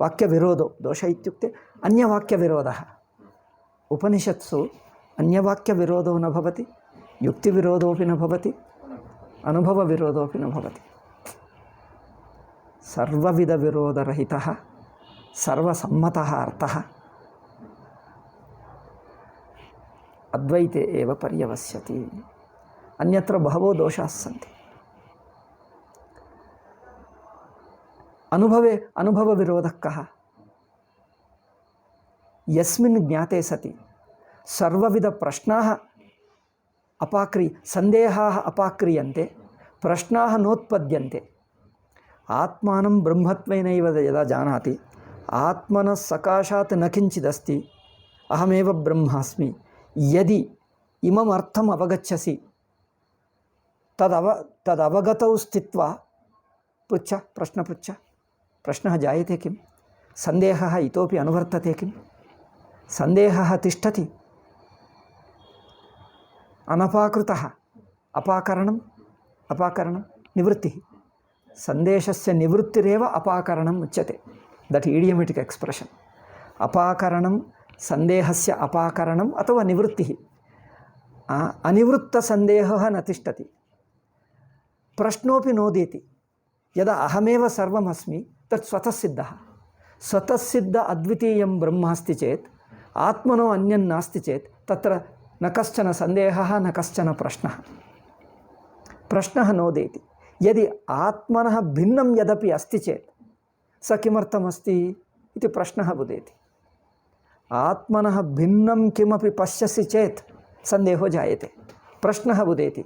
वाक्यविरोधो, दोष इत्युक्ते अन्यवाक्यविरोधः। उपनिषत्सु अन्यवाक्यविरोधो न भवति, युक्तिविरोधोऽपि न भवति, अनुभवविरोधोऽपि न भवति। सर्वविधविरोधरहितः सर्वसम्मतः अर्थः अद्वैते एव पर्यवस्यति। अन्यत्र बहवो दोषाः सन्ति। अनुभवविरोधः कः? यस्मिन् ज्ञाते सति सर्वविधप्रश्नाः सन्देहाः अपाक्रियन्ते, प्रश्नाः नोत्पद्यन्ते। आत्मानं ब्रह्मत्वेनैव यदा जानाति, आत्मनः सकाशात् न किञ्चिदस्ति, अहमेव ब्रह्मास्मि, यदि इमम् अर्थम् अवगच्छसि तदवगतौ स्थित्वा प्रश्न पृच्छ। प्रश्नः जायते किं? सन्देहः इतोपि अनुवर्तते किं? सन्देहः तिष्ठति। अनपाकृतः अपाकरणं निवृत्तिः। सन्देशस्य निवृत्तिरेव अपाकरणम् उच्यते। That इडियमेटिक् expression. अपाकरणं सन्देहस्य अपाकरणम् अथवा निवृत्तिः। अनिवृत्तसन्देहः न तिष्ठति, प्रश्नोऽपि नोदेति। यदा अहमेव सर्वम् अस्मि तत् स्वतः सिद्धः। स्वतः सिद्ध अद्वितीयं ब्रह्म अस्ति चेत्, आत्मनो अन्यं नास्ति चेत् तत्र न कश्चन सन्देहः, न कश्चन प्रश्नः नोदेति। यदि आत्मनः भिन्नं यदपि अस्ति चेत् स किमर्थमस्ति इति प्रश्नः उदेति। आत्मनः भिन्नं किमपि पश्यसि चेत् सन्देहो जायते, प्रश्नः उदेति।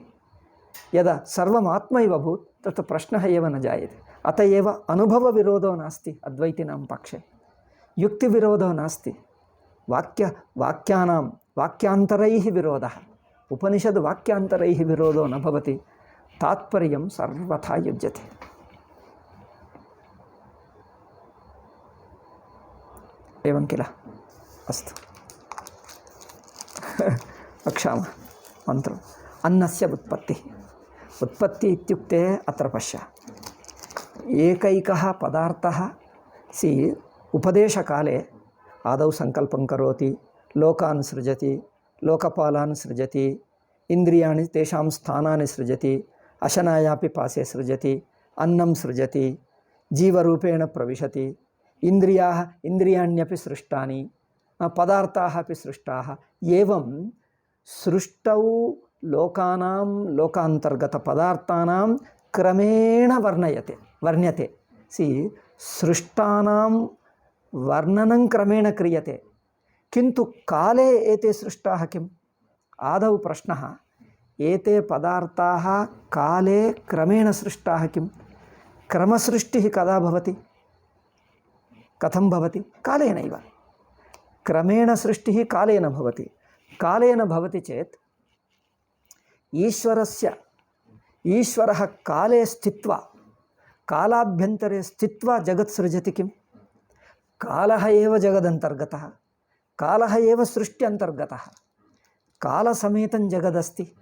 यदा सर्वम् आत्मैव भूत् तत् प्रश्नः एव न जायते। अत एव अनुभवविरोधो नास्ति अद्वैतिनां पक्षे, युक्तिविरोधो नास्ति, वाक्यानां वाक्यान्तरैः विरोधः, उपनिषद् वाक्यान्तरैः विरोधो न भवति, तात्पर्यं सर्वथा युज्यते। एवं किल? अस्तु वक्षामः मन्त्रम्। अन्नस्य उत्पत्तिः। उत्पत्तिः इत्युक्ते अत्र पश्य, एकैकः पदार्थः उपदेशकाले आदौ सङ्कल्पं करोति, लोकान् सृजति, लोकपालान् सृजति, इन्द्रियाणि तेषां स्थानानि सृजति, अशनायापि पासे सृजति, अन्नं सृजति, जीवरूपेण प्रविशति, इन्द्रियाण्यपि सृष्टानि, पदार्थाः अपि सृष्टाः। एवं सृष्टौ लोकानां लोकान्तर्गतपदार्थानां क्रमेण वर्ण्यते। सृष्टानां वर्णनं क्रमेण क्रियते, किन्तु काले एते सृष्टाः किम्? आदौ प्रश्नः, एते पदार्थाः काले क्रमेण सृष्टाः किम्? क्रमसृष्टिः कदा भवति? कथं भवति? कालेनैव। क्रमेण सृष्टिः कालेन भवति। कालेन भवति चेत् ईश्वरः काले स्थित्वा, कालाभ्यन्तरे स्थित्वा जगत् सृजति किम्? कालः एव जगदन्तर्गतः, कालः एव सृष्ट्यन्तर्गतः। कालसमेतं जगदस्ति,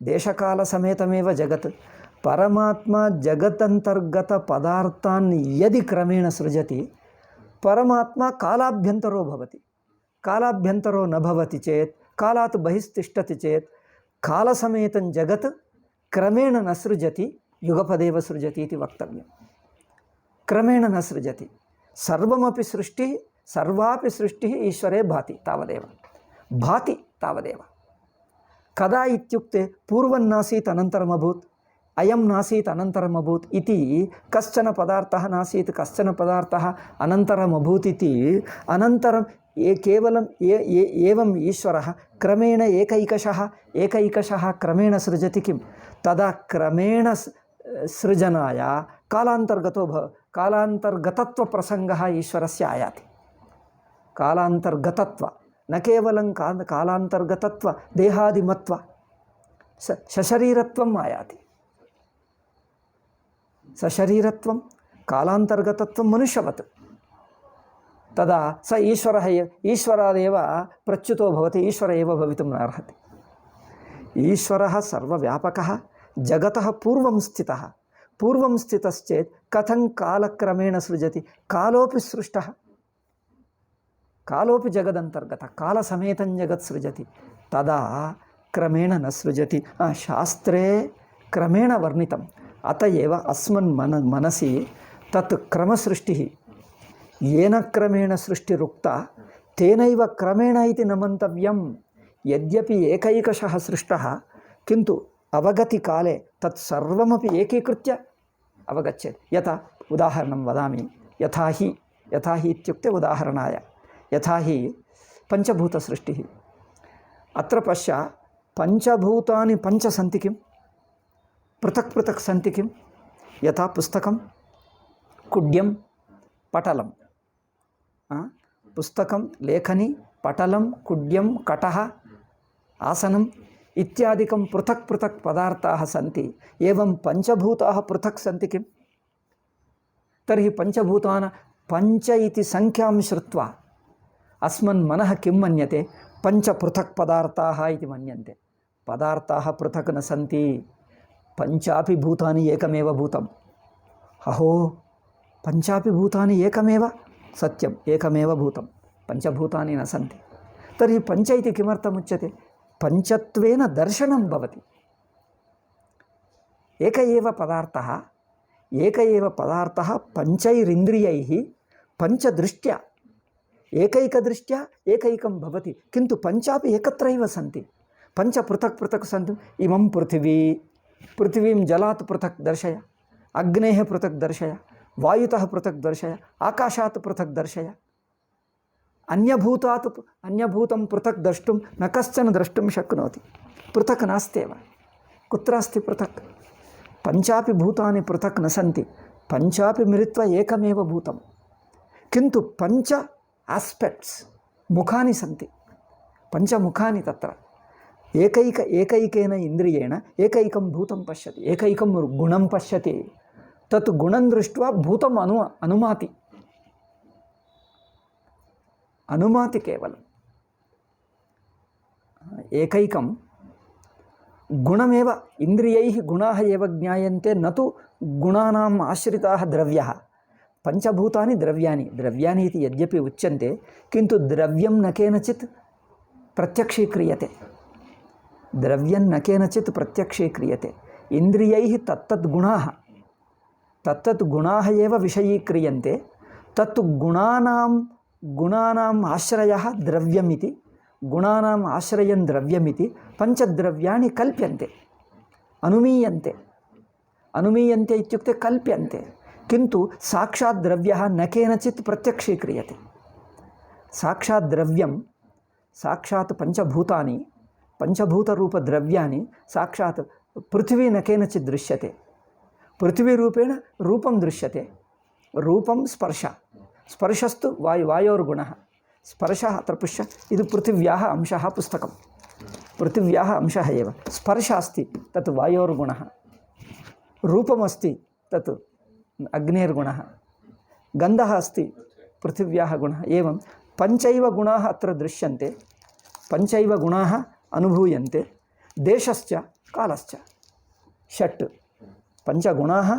देशकालसमेतमेव जगत्। परमात्मा जगतन्तर्गतपदार्थान् यदि क्रमेण सृजति, परमात्मा कालाभ्यन्तरो भवति। कालाभ्यन्तरो न भवति चेत्, कालात् बहिस्तिष्ठति चेत्, कालसमेतं जगत् क्रमेण न सृजति, युगपदेव सृजति इति वक्तव्यं। क्रमेण न सृजति। सर्वमपि सृष्टिः, सर्वापि सृष्टिः ईश्वरे भाति तावदेव, भाति तावदेव। कदा इत्युक्ते पूर्वन्नासीत् अनन्तरम् अभूत्, अयं नासीत् अनन्तरम् अभूत् इति, कश्चन पदार्थः नासीत् कश्चन पदार्थः अनन्तरम् अभूत् इति, अनन्तरं केवलं एवम् ईश्वरः क्रमेण एकैकशः क्रमेण सृजति किं? तदा क्रमेण सृजनाय कालान्तर्गतत्वप्रसङ्गः ईश्वरस्य आयाति। कालान्तर्गतत्व, न केवलं कालान्तर्गतत्व देहादिमत्व, सशरीरत्वम् आयाति। सशरीरत्वं, कालान्तर्गतत्वं मनुष्यवत्। तदा स ईश्वरादेव प्रच्युतो भवति, ईश्वर एव भवितुं न अर्हति। ईश्वरः सर्वव्यापकः, जगतः पूर्वं स्थितः। पूर्वं स्थितश्चेत् कथं कालक्रमेण सृजति? कालोपि सृष्टः, कालोपि जगदन्तर्गतः, कालसमेतं जगत् सृजति, तदा क्रमेण न सृजति। शास्त्रे क्रमेण वर्णितम्। अत एव अस्मन् मनसि तत् क्रमसृष्टिः, येन क्रमेण सृष्टिरुक्ता तेनैव क्रमेण इति न मन्तव्यं। यद्यपि एकैकशः सृष्टः, किन्तु अवगतिकाले तत् सर्वमपि एकीकृत्य अवगच्छेत्। यथा उदाहरणं वदामि, यथा हि इत्युक्ते उदाहरणाय, यथा हि पञ्चभूतसृष्टिः। अत्र पश्य, पञ्चभूतानि पञ्च सन्ति किम्? पृथक् पृथक् सन्ति किम्? यथा पुस्तकं, कुड्यं, पटलं। पुस्तकं, लेखनी, पटलं, कुड्यं, कटः, आसनम् इत्यादिकं पृथक् पृथक् पदार्थाः सन्ति। एवं पञ्चभूताः पृथक् सन्ति किम्? तर्हि पञ्चभूतान् पञ्च इति संख्यां श्रुत्वा अस्मन् मनः किं मन्यते? पञ्च पृथक् पदार्थाः इति मन्यन्ते। पदार्थाः पृथक् न सन्ति, पञ्चापि भूतानि एकमेव भूतम्। अहो, पञ्चापि भूतानि एकमेव? सत्यम्, एकमेव भूतं, पञ्चभूतानि न सन्ति। तर्हि पञ्च इति किमर्थमुच्यते? पञ्चत्वेन दर्शनं भवति। एक एव पदार्थः पञ्चैरिन्द्रियैः पञ्चदृष्ट्या, एकैकदृष्ट्या एकैकं भवति, किन्तु पञ्चापि एकत्रैव सन्ति। पञ्च पृथक् पृथक् सन्ति। इमं पृथिवीं जलात् पृथक् दर्शय, अग्नेः पृथक् दर्शय, वायुतः पृथक् दर्शय, आकाशात् पृथक् दर्शय। अन्यभूतं पृथक् द्रष्टुं न कश्चन द्रष्टुं शक्नोति। पृथक् नास्त्येव। कुत्र अस्ति पृथक्? पञ्चापि भूतानि पृथक् न सन्ति, पञ्चापि मिलित्वा एकमेव भूतं। किन्तु पञ्च आस्पेक्ट्स्, मुखानि सन्ति, पञ्चमुखानि तत्र। एकैकेन इन्द्रियेण एकैकं भूतं पश्यति, एकैकं गुणं पश्यति। तत् गुणं दृष्ट्वा भूतम् अनुमाति केवलम्। एकैकं गुणमेव, इन्द्रियैः गुणाः एव ज्ञायन्ते, न तु गुणानाम् आश्रिताः द्रव्यः। पञ्चभूतानि द्रव्यानि इति यद्यपि उच्यन्ते, किन्तु द्रव्यं न केनचित् प्रत्यक्षीक्रियते। द्रव्यं न केनचित् प्रत्यक्षीक्रियते। इन्द्रियैः तत्तत् गुणाः एव विषयीक्रियन्ते। तत्तु गुणानाम् आश्रयः द्रव्यमिति, गुणानाम् आश्रयं द्रव्यमिति पञ्चद्रव्याणि कल्प्यन्ते, अनुमीयन्ते इत्युक्ते कल्प्यन्ते। किन्तु साक्षात् द्रव्यः न केनचित् प्रत्यक्षीक्रियते। साक्षात् द्रव्यं, साक्षात् पञ्चभूतानि, पञ्चभूतरूपद्रव्याणि, साक्षात् पृथिवी न केनचित् दृश्यते। पृथिवीरूपेण रूपं दृश्यते। रूपं स्पर्शस्तु वायोर्गुणः। स्पर्शः अत्र पश्य, इदु पृथिव्याः अंशः पुस्तकं, पृथिव्याः अंशः एव। स्पर्शः अस्ति, तत् वायोर्गुणः। रूपमस्ति, तत् अग्नेर्गुणः। गन्धः अस्ति, पृथिव्याः गुणः। एवं पञ्चैव गुणाः अत्र दृश्यन्ते, पञ्चैव गुणाः अनुभूयन्ते। देशश्च कालश्च, षट् पञ्चगुणाः,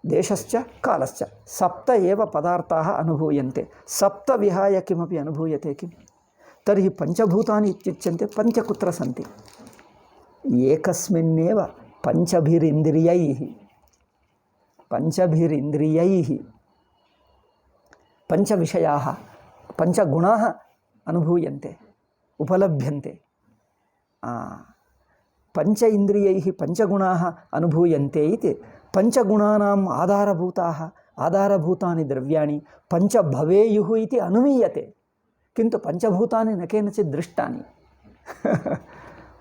देशश्च कालश्च, सप्त एव पदार्थाः अनुभूयन्ते। सप्त विहाय किमपि अनुभूयते किम्? तर्हि पञ्चभूतानि इत्युच्यन्ते। पञ्च कुत्र सन्ति? एकस्मिन्नेव पञ्चभिरिन्द्रियैः पञ्चविषयाः, पञ्चगुणाः अनुभूयन्ते, उपलभ्यन्ते। पञ्च इन्द्रियैः पञ्चगुणाः अनुभूयन्ते इति पञ्चगुणानाम् आधारभूतानि द्रव्याणि पञ्च भवेयुः इति अनुमीयते। किन्तु पञ्चभूतानि न केनचित् दृष्टानि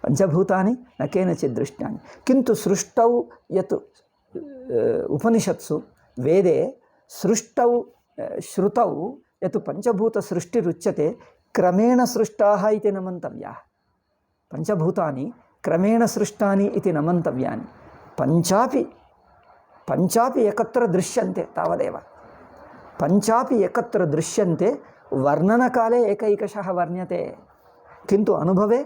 पञ्चभूतानि न केनचित् दृष्टानि। किन्तु सृष्टौ यत् उपनिषत्सु वेदे सृष्टौ श्रुतौ यत् पञ्चभूतसृष्टिरुच्यते, क्रमेण सृष्टाः इति न मन्तव्याः। पञ्चभूतानि क्रमेण सृष्टानि इति न मन्तव्यानि। पञ्चापि एकत्र दृश्यन्ते, तावदेव। पञ्चापि एकत्र दृश्यन्ते, वर्णनकाले एकैकशः वर्ण्यते, किन्तु अनुभवे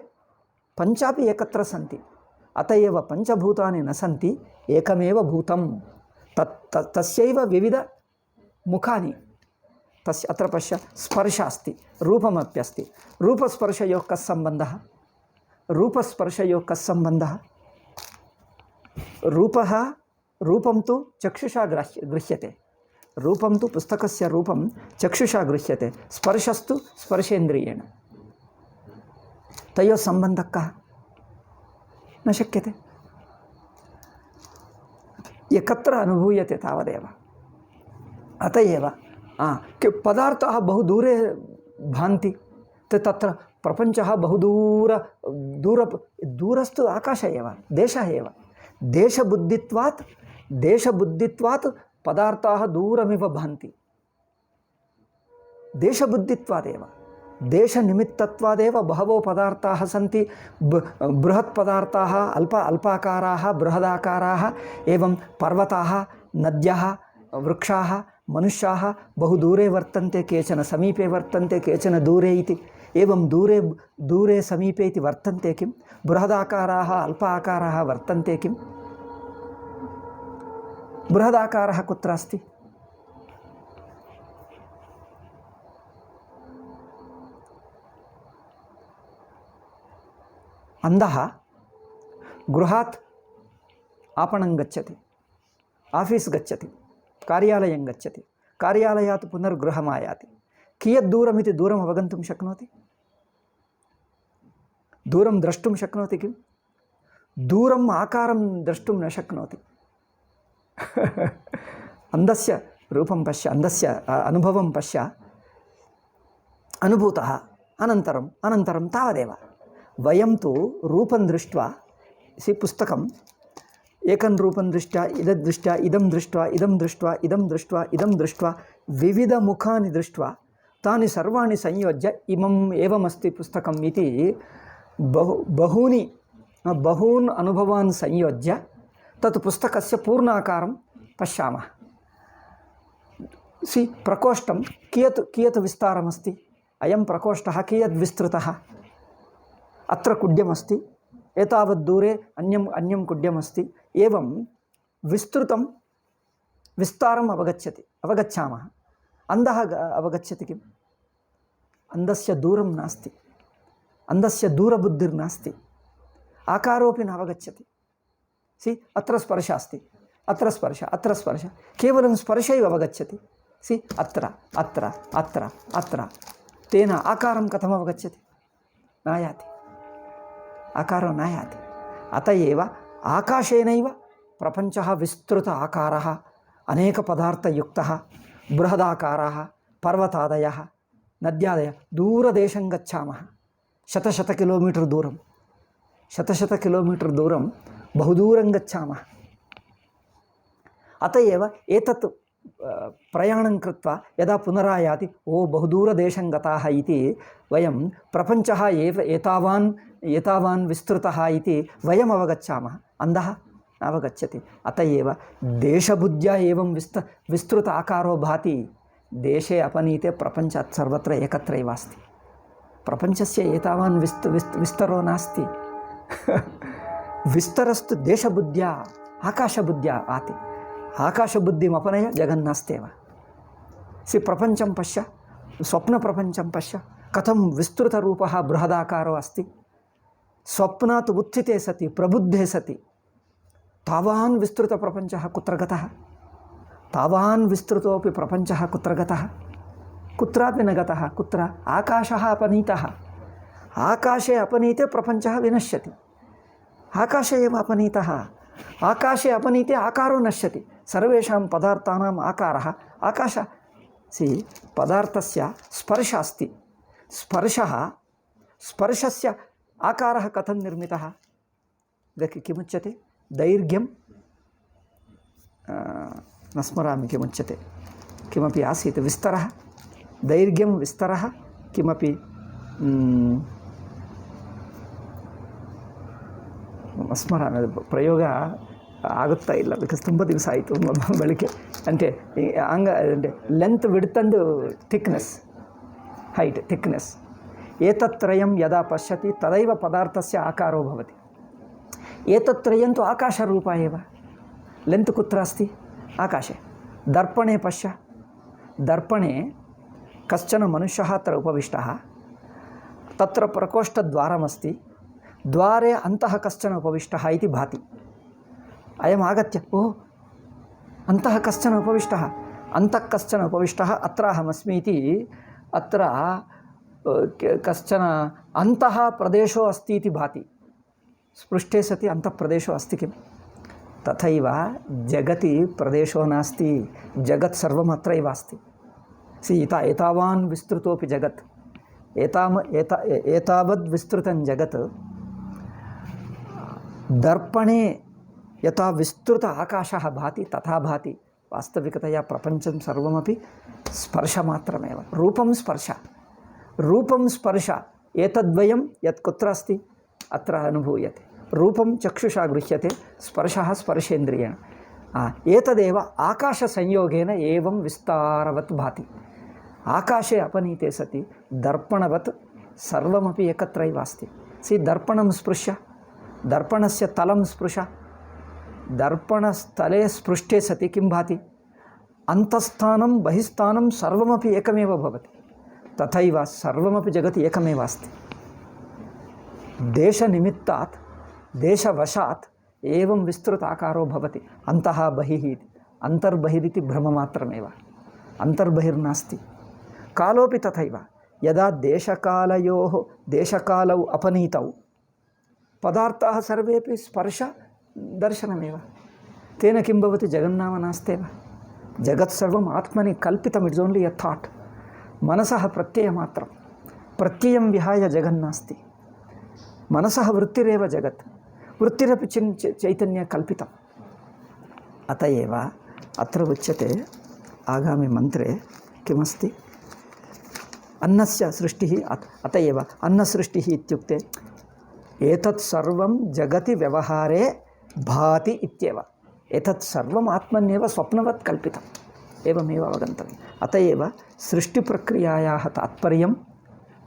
पञ्चापि एकत्र सन्ति। अत एव पञ्चभूतानि न सन्ति, एकमेव भूतं। तस्यैव विविधमुखानि। तस्य अत्र पश्य, स्पर्श अस्ति, रूपमप्यस्ति। रूपस्पर्शयोः कः सम्बन्धः? रूपस्पर्शयोः कः सम्बन्धः? रूपं तु चक्षुषा गृह्यते। रूपं तु पुस्तकस्य रूपं चक्षुषा गृह्यते। स्पर्शस्तु स्पर्शेन्द्रियेण। तयोः सम्बन्धः कः? न शक्यते। एकत्र अनुभूयते, तावदेव। अत एव पदार्थाः बहु दूरे भान्ति। तत्र प्रपञ्चः बहु दूरस्तु आकाश एव, देशः एव। देशबुद्धित्वात् पदार्थाः दूरमिव भान्ति। देशबुद्धित्वादेव, देशनिमित्तत्वादेव बहवो पदार्थाः सन्ति। बृहत् पदार्थाः, अल्पाकाराः, बृहदाकाराः, एवं पर्वताः, नद्यः, वृक्षाः, मनुष्याः बहु दूरे वर्तन्ते, केचन समीपे वर्तन्ते, केचन दूरे इति। एवं दूरे समीपे इति वर्तन्ते किं? बृहदाकाराः अल्प आकाराः वर्तन्ते किं? बृहदाकारः कुत्र अस्ति? अन्धः गृहात् आपणं गच्छति, आफीस् गच्छति, कार्यालयं गच्छति, कार्यालयात् पुनर्गृहम् आयाति। कियत् दूरमिति दूरम् अवगन्तुं शक्नोति? दूरं द्रष्टुं शक्नोति किं? दूरम् आकारं द्रष्टुं न शक्नोति। अन्धस्य रूपं पश्य, अन्धस्य अनुभवं पश्य। अनुभूतः अनन्तरं तावदेव। वयं तु रूपं दृष्ट्वा पुस्तकम् एकं रूपं दृष्ट्वा इदं दृष्ट्वा विविधमुखानि दृष्ट्वा तानि सर्वाणि संयोज्य इमम् एवमस्ति पुस्तकम् इति बहून् अनुभवान् संयोज्य तत् पुस्तकस्य पूर्णाकारं पश्यामः। प्रकोष्ठं कियत् विस्तारमस्ति, अयं प्रकोष्ठः कियत् विस्तृतः, अत्र कुड्यमस्ति, एतावत् दूरे अन्यं कुड्यमस्ति, एवं विस्तारम् अवगच्छामः। अन्धः अवगच्छति किम्? अन्धस्य दूरं नास्ति, अन्धस्य दूरबुद्धिर्नास्ति, आकारोपि न अवगच्छति। अत्र स्पर्शः अस्ति, अत्र स्पर्श केवलं स्पर्शैव अवगच्छति। अत्र तेन आकारं कथम् अवगच्छति? नायाति, आकारो नायाति। अत एव आकाशेनैव प्रपञ्चः विस्तृत आकारः, अनेकपदार्थयुक्तः, बृहदाकाराः, पर्वतादयः, नद्यादयः। दूरदेशं गच्छामः, शत किलोमीटर् दूरं बहुदूरं गच्छामः। अत एव एतत् प्रयाणं कृत्वा यदा पुनरायाति बहुदूरदेशं गताः इति वयं प्रपञ्चः एतावान् विस्तृतः इति वयम् अवगच्छामः। अन्धः न अवगच्छति। अत एव देशबुद्ध्या एवं विस्तृत आकारो भाति। देशे अपनीते प्रपञ्चात् सर्वत्र एकत्रैव अस्ति। प्रपञ्चस्य एतावान् विस्तरो नास्ति। विस्तरस्तु देशबुद्ध्या आकाशबुद्ध्या आति। आकाशबुद्धिमपनय जगन्नास्त्येव। प्रपञ्चं पश्य, स्वप्नप्रपञ्चं पश्य, कथं विस्तृतरूपः बृहदाकारो अस्ति। स्वप्नात् उत्थिते सति, प्रबुद्धे सति तावान् विस्तृतप्रपञ्चः कुत्र गतः? तावान् विस्तृतोऽपि प्रपञ्चः कुत्र गतः? कुत्रापि न गतः। कुत्र? आकाशः अपनीतः। आकाशे अपनीते प्रपञ्चः विनश्यति। आकाशे एव अपनीतः। आकाशे अपनीते आकारो नश्यति। सर्वेषां पदार्थानाम् आकारः आकाश। पदार्थस्य स्पर्शः अस्ति। स्पर्शस्य आकारः कथं निर्मितः? ಇದಕ್ಕೆ किमुच्यते? दैर्घ्यं न स्मरामि किमुच्यते। किमपि आसीत् विस्तरः, दैर्घ्यं विस्तरः, किमपि ಸ್ಮರಾಮಿ. ಪ್ರಯೋಗ ಆಗುತ್ತಾ ಇಲ್ಲ, ಬಿಕಾಸ್ ತುಂಬ ದಿವಸ ಆಯಿತು ಬಳಕೆ. అంటే length, width and thickness, height, thickness. ಏತತ್ರಯಂ ಯದಾ ಪಶ್ಯತಿ ತದೈವ ಪದಾರ್ಥಸ್ಯ ಆಕಾರೋ ಭವತಿ. ಏತತ್ರಯಂ ತು ಆಕಾಶರೂಪ ಏವ. ಲೆಂತ್ ಕುತ್ರ अस्ति? आकाशे. दर्पणे पश्य. दर्पणे कश्चन मनुष्यः अत्र उपविष्टः, तत्र प्रकोष्ठद्वारमस्ति, द्वारे अन्तः कश्चन उपविष्टः इति भाति. अयम् आगत्य अन्तः कश्चन उपविष्टः, अन्तः कश्चन उपविष्टः, अत्र अहमस्मि इति अत्र कश्चन अन्तः प्रदेशो अस्ति इति भाति. स्पृष्टे सति अन्तःप्रदेशो अस्ति किम्? तथैव जगति प्रदेशो नास्ति, जगत् सर्वम् अत्रैव अस्ति. एतावान् विस्तृतोपि जगत्, एतावद् विस्तृतं जगत् दर्पणे यथा विस्तृत आकाशः भाति तथा भाति. वास्तविकतया प्रपञ्चं सर्वमपि स्पर्शमात्रमेव. रूपं स्पर्श एतद्वयं यत् कुत्र अस्ति अत्र अनुभूयते. रूपं चक्षुषा गृह्यते, स्पर्शः स्पर्शेन्द्रियेण. एतदेव आकाशसंयोगेन एवं विस्तारवत् भाति. आकाशे अपनीते सति दर्पणवत् सर्वमपि एकत्रैव अस्ति. दर्पणं स्पृश्य, दर्पणस्य तलं स्पृश. दर्पणस्थले स्पृष्टे सति किं भाति? अन्तःस्थानं बहिस्थानं सर्वमपि एकमेव भवति. तथैव सर्वमपि जगति एकमेव अस्ति. देशनिमित्तात्, देशवशात् एवं विस्तृत आकारो भवति. अन्तः बहिः, अन्तर्बहिरिति भ्रममात्रमेव, अन्तर्बहिर्नास्ति. कालोपि तथैव. यदा देशकालयोः, देशकालौ अपनीतौ पदार्थाः सर्वेपि स्पर्शदर्शनमेव. तेन किं भवति? जगन्नाम नास्त्येव. जगत् सर्वम् आत्मनि कल्पितम्. It's only a thought. मनसः प्रत्ययमात्रं. प्रत्ययं विहाय जगन्नास्ति। मनसः वृत्तिरेव जगत्, वृत्तिरपि चैतन्यकल्पितम्। अत एव अत्र उच्यते आगामि मन्त्रे किमस्ति, अन्नस्य सृष्टिः। अत एव अन्नसृष्टिः इत्युक्ते एतत् सर्वं जगति व्यवहारे भाति इत्येव। एतत् सर्वम् आत्मन्येव स्वप्नवत् कल्पितम् एवमेव अवगन्तव्यम्। अत एव सृष्टिप्रक्रियायाः तात्पर्यं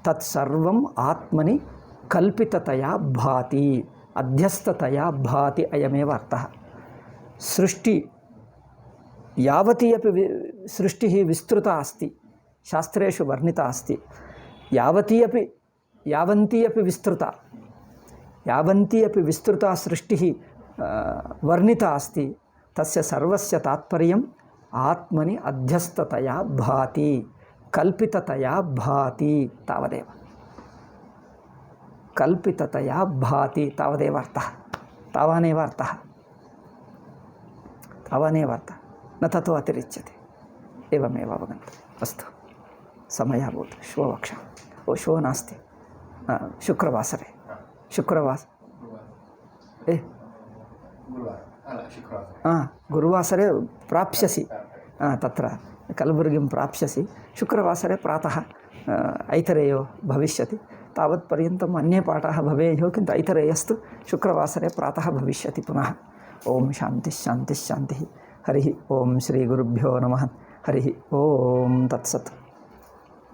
तत्सर्वम् आत्मनि कल्पिततया भाति, अध्यस्ततया भाति, अयमेव अर्थः। सृष्टि यावती अपि सृष्टिः विस्तृता अस्ति, शास्त्रेषु वर्णिता अस्ति। यावती अपि विस्तृता सृष्टिः वर्णिता अस्ति, तस्य सर्वस्य तात्पर्यम् आत्मनि अध्यस्ततया भाति, कल्पिततया भाति, तावदेव। कल्पिततया भाति तावदेव अर्थः, तावानेव अर्थः, न ततो अतिरिच्यते। एवमेव अवगन्तव्यम्। अस्तु, समयः भवतु। श्वः वक्षामि। श्वः नास्ति, शुक्रवासरे। गुरुवासरे प्राप्स्यसि, तत्र कलबुर्गिं प्राप्स्यसि। शुक्रवासरे प्रातः ऐतरेयो भविष्यति। तावत्पर्यन्तम् अन्ये पाठाः भवेयुः, किन्तु ऐतरेयस्तु शुक्रवासरे प्रातः भविष्यति पुनः। ओम शान्तिः शान्तिः शान्तिः। हरिः ओम श्रीगुरुभ्यो नमः। हरिः ओम तत्सत्।